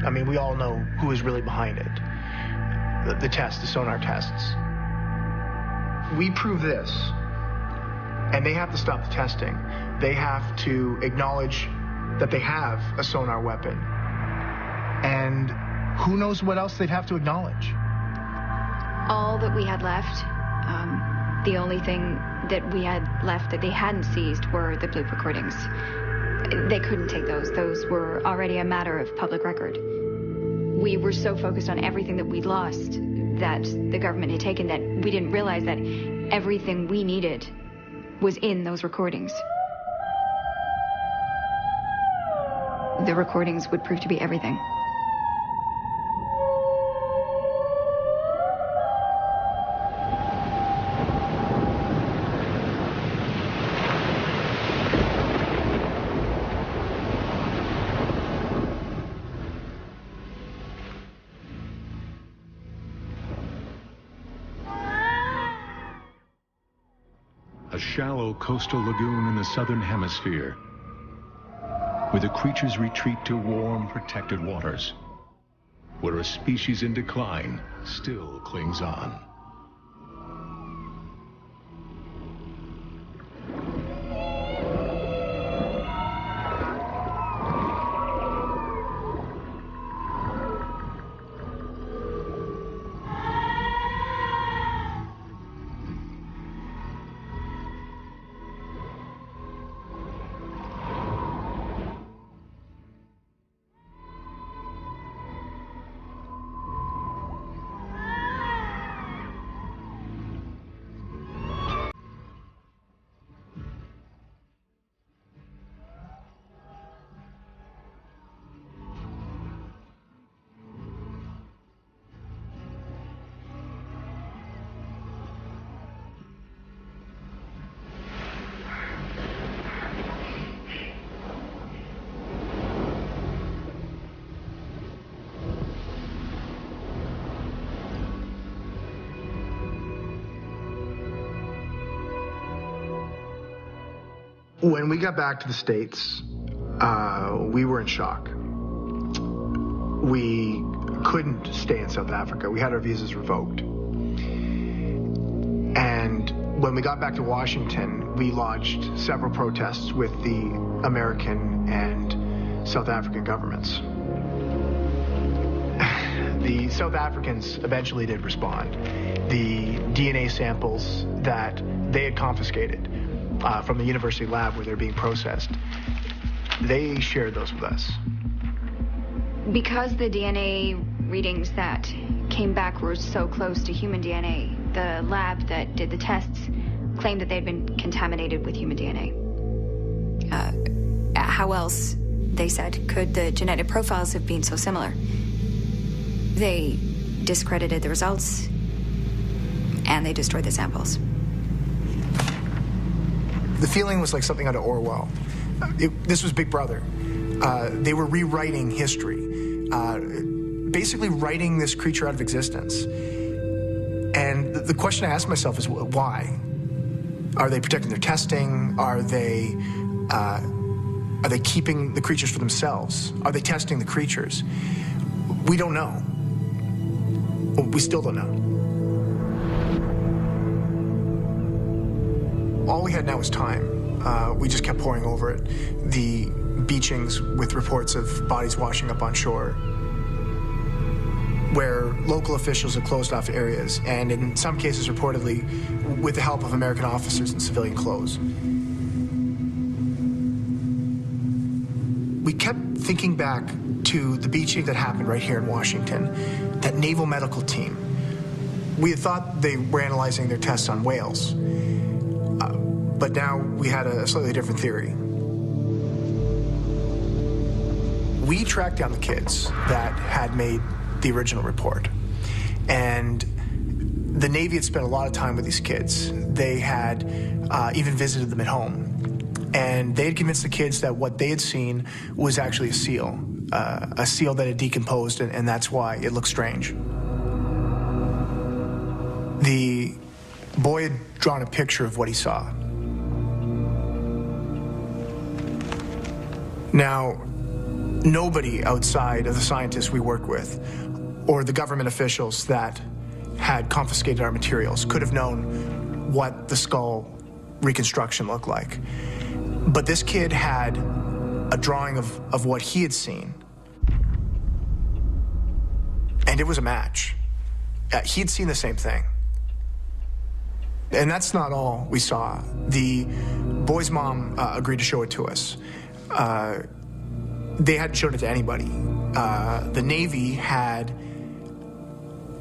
I mean, we all know who is really behind it. The tests, the sonar tests. We prove this, and they have to stop the testing. They have to acknowledge that they have a sonar weapon. And who knows what else they'd have to acknowledge. All that we had left, the only thing that we had left that they hadn't seized were the bloop recordings. They couldn't take those. Those were already a matter of public record. We were so focused on everything that we'd lost that the government had taken that we didn't realize that everything we needed was in those recordings. The recordings would prove to be everything. A shallow coastal lagoon in the southern hemisphere, where the creatures retreat to warm, protected waters, where a species in decline still clings on. When we got back to the States, we were in shock. We couldn't stay in South Africa. We had our visas revoked. And When we got back to Washington, we lodged several protests with the American and South African governments. The South Africans eventually did respond. The DNA samples that they had confiscated from the university lab where they're being processed, they shared those with us. Because the DNA readings that came back were so close to human DNA, the lab that did the tests claimed that they'd been contaminated with human DNA. How else, they said, could the genetic profiles have been so similar? They discredited the results, and they destroyed the samples. The feeling was like something out of Orwell. This was Big Brother. They were rewriting history, basically writing this creature out of existence. And the question I asked myself is, why? Are they protecting their testing? Are they keeping the creatures for themselves? Are they testing the creatures? We don't know. We still don't know. All we had now was time. We just kept poring over it. The beachings with reports of bodies washing up on shore, where local officials had closed off areas, and in some cases reportedly with the help of American officers in civilian clothes. We kept thinking back to the beaching that happened right here in Washington, that naval medical team. We had thought they were analyzing their tests on whales, but now we had a slightly different theory. We tracked down the kids that had made the original report, and the Navy had spent a lot of time with these kids. They had even visited them at home, and they had convinced the kids that what they had seen was actually a seal that had decomposed, and that's why it looked strange. The boy had drawn a picture of what he saw. Now, nobody outside of the scientists we work with or the government officials that had confiscated our materials could have known what the skull reconstruction looked like. But this kid had a drawing of what he had seen, and it was a match. He'd seen the same thing. And that's not all we saw. The boy's mom agreed to show it to us. They hadn't shown it to anybody. The Navy had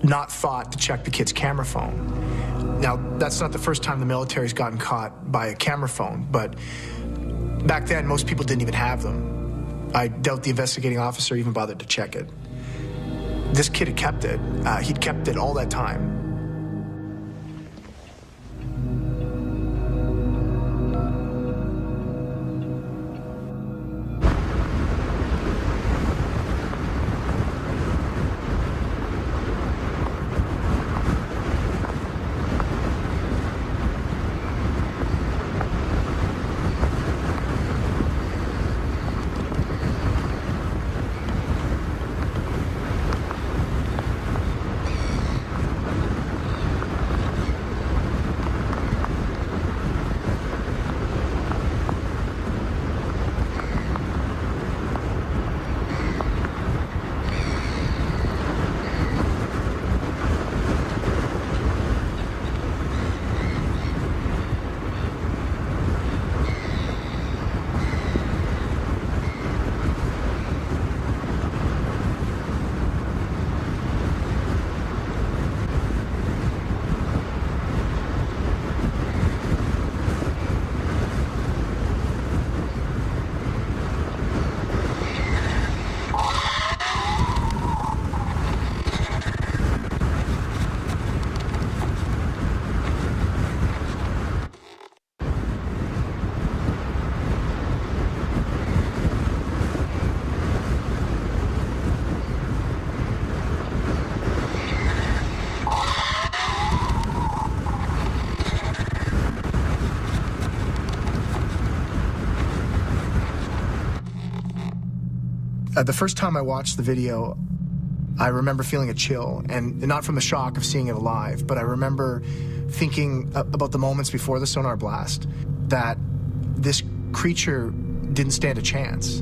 not thought to check the kid's camera phone. Now, that's not the first time the military's gotten caught by a camera phone, but back then, most people didn't even have them. I doubt the investigating officer even bothered to check it. This kid had kept it. He'd kept it all that time. The first time I watched the video, I remember feeling a chill, and not from the shock of seeing it alive, but I remember thinking about the moments before the sonar blast, that this creature didn't stand a chance.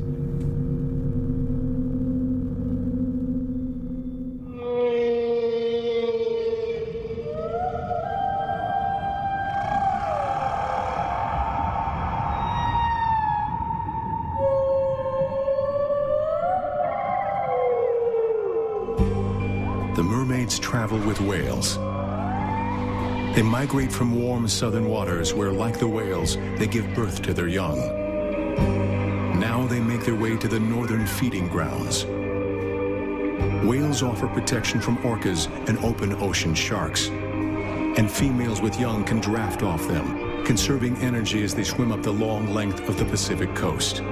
The mermaids travel with whales. They migrate from warm southern waters where, like the whales, they give birth to their young. Now they make their way to the northern feeding grounds. Whales offer protection from orcas and open ocean sharks. And females with young can draft off them, conserving energy as they swim up the long length of the Pacific coast.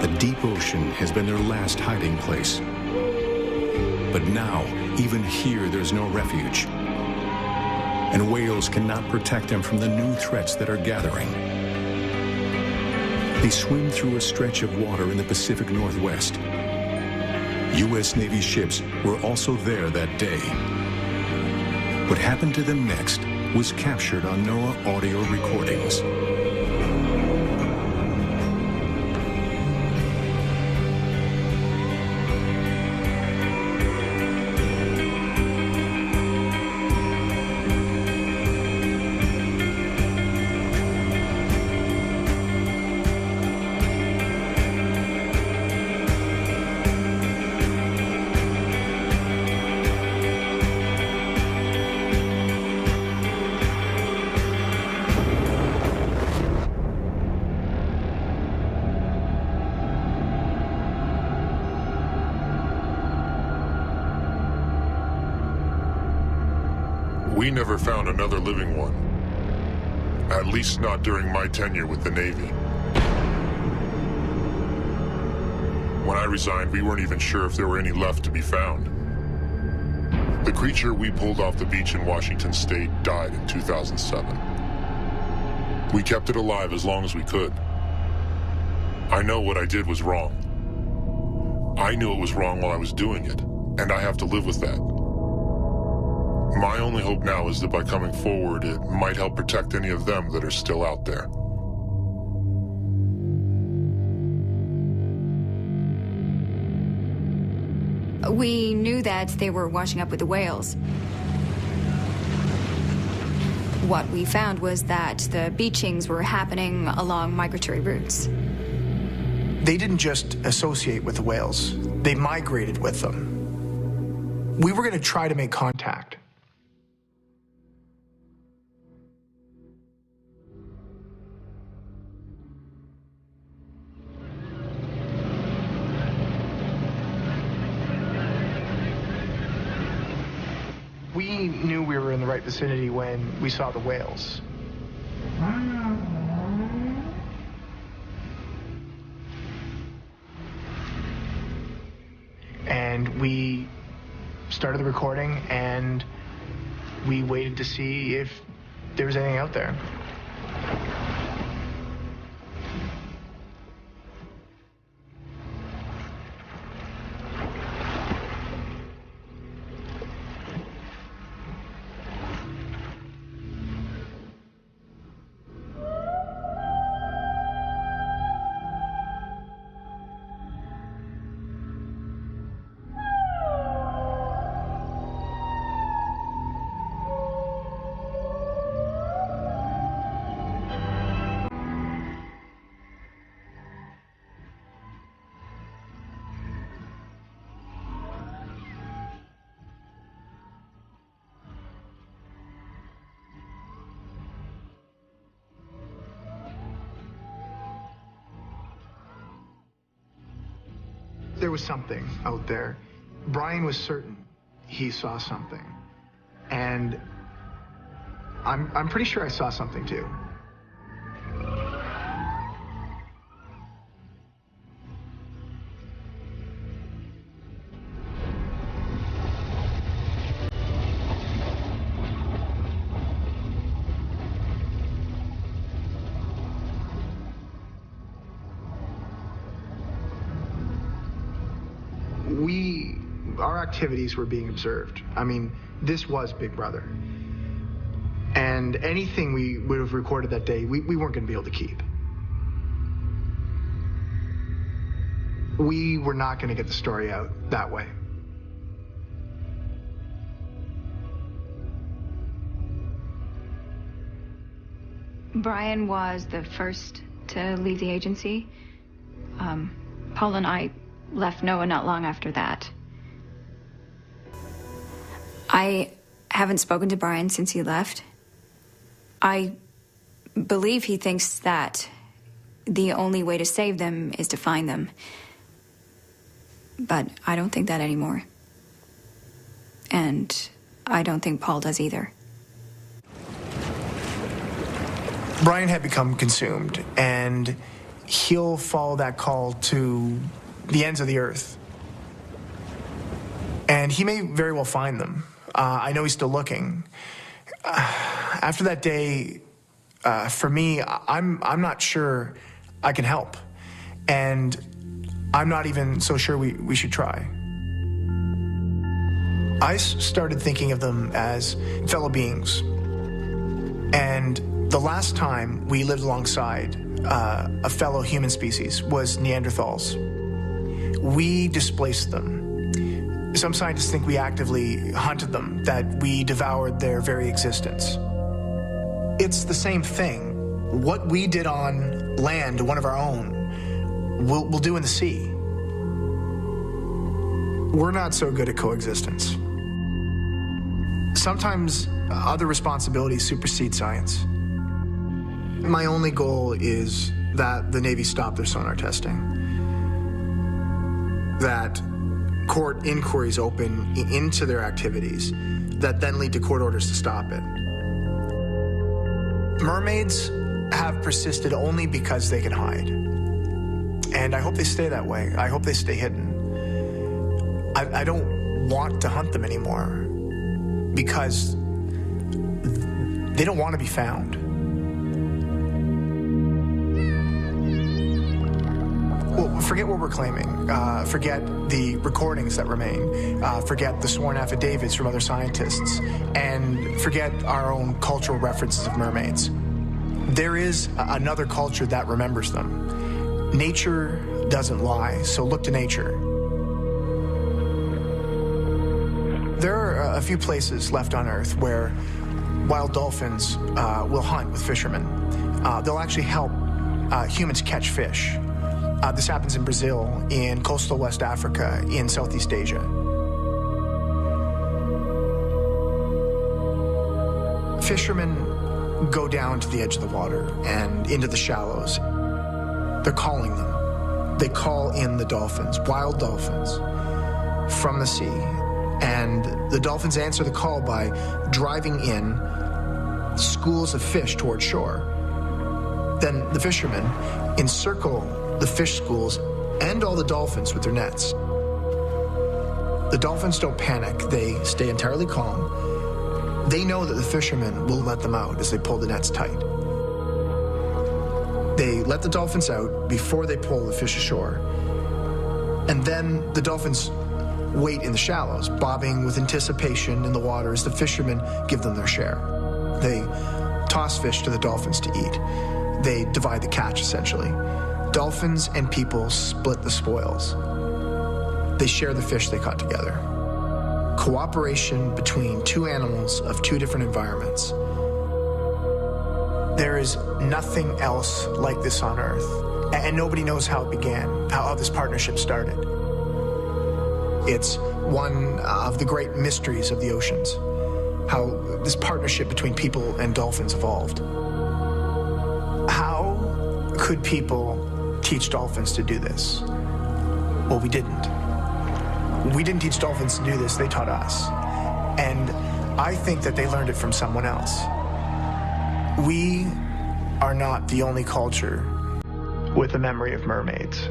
The deep ocean has been their last hiding place. But now, even here, there's no refuge. And whales cannot protect them from the new threats that are gathering. They swim through a stretch of water in the Pacific Northwest. U.S. Navy ships were also there that day. What happened to them next was captured on NOAA audio recordings. We never found another living one. At least not during my tenure with the Navy. When I resigned, we weren't even sure if there were any left to be found. The creature we pulled off the beach in Washington State died in 2007. We kept it alive as long as we could. I know what I did was wrong. I knew it was wrong while I was doing it, and I have to live with that. My only hope now is that by coming forward, it might help protect any of them that are still out there. We knew that they were washing up with the whales. What we found was that the beachings were happening along migratory routes. They didn't just associate with the whales. They migrated with them. We were going to try to make contact. We knew we were in the right vicinity when we saw the whales. And we started the recording, and we waited to see if there was anything out there. There was something out there. Brian was certain he saw something. And I'm pretty sure I saw something too. our activities were being observed. I mean, this was Big Brother. And anything we would have recorded that day, we weren't going to be able to keep. We were not going to get the story out that way. Brian was the first to leave the agency. Paul and I left NOAA not long after that. I haven't spoken to Brian since he left. I believe he thinks that the only way to save them is to find them. But I don't think that anymore. And I don't think Paul does either. Brian had become consumed, and he'll follow that call to the ends of the earth. And he may very well find them. I know he's still looking. After that day, for me, I'm not sure I can help. And I'm not even so sure we should try. I started thinking of them as fellow beings. And the last time we lived alongside a fellow human species was Neanderthals. We displaced them. Some scientists think we actively hunted them, that we devoured their very existence. It's the same thing. What we did on land to one of our own, we'll do in the sea. We're not so good at coexistence. Sometimes other responsibilities supersede science. My only goal is that the Navy stop their sonar testing. That court inquiries open into their activities that then lead to court orders to stop it. Mermaids have persisted only because they can hide. And I hope they stay that way. I hope they stay hidden. I don't want to hunt them anymore because they don't want to be found. Well, forget what we're claiming. Forget the recordings that remain. Forget the sworn affidavits from other scientists. And forget our own cultural references of mermaids. There is another culture that remembers them. Nature doesn't lie, so look to nature. There are a few places left on Earth where wild dolphins will hunt with fishermen. They'll actually help humans catch fish. This happens in Brazil, in coastal West Africa, in Southeast Asia. Fishermen go down to the edge of the water and into the shallows. They're calling them. They call in the dolphins, wild dolphins, from the sea. And the dolphins answer the call by driving in schools of fish toward shore. Then the fishermen encircle the fish schools and all the dolphins with their nets. The dolphins don't panic. They stay entirely calm. They know that the fishermen will let them out as they pull the nets tight. They let the dolphins out before they pull the fish ashore. And then the dolphins wait in the shallows, bobbing with anticipation in the water as the fishermen give them their share. They toss fish to the dolphins to eat. They divide the catch, essentially. Dolphins and people split the spoils. They share the fish they caught together. Cooperation between two animals of two different environments. There is nothing else like this on Earth, and nobody knows how it began, how this partnership started. It's one of the great mysteries of the oceans, how this partnership between people and dolphins evolved. How could people teach dolphins to do this? Well, we didn't. We didn't teach dolphins to do this, they taught us. And I think that they learned it from someone else. We are not the only culture with a memory of mermaids.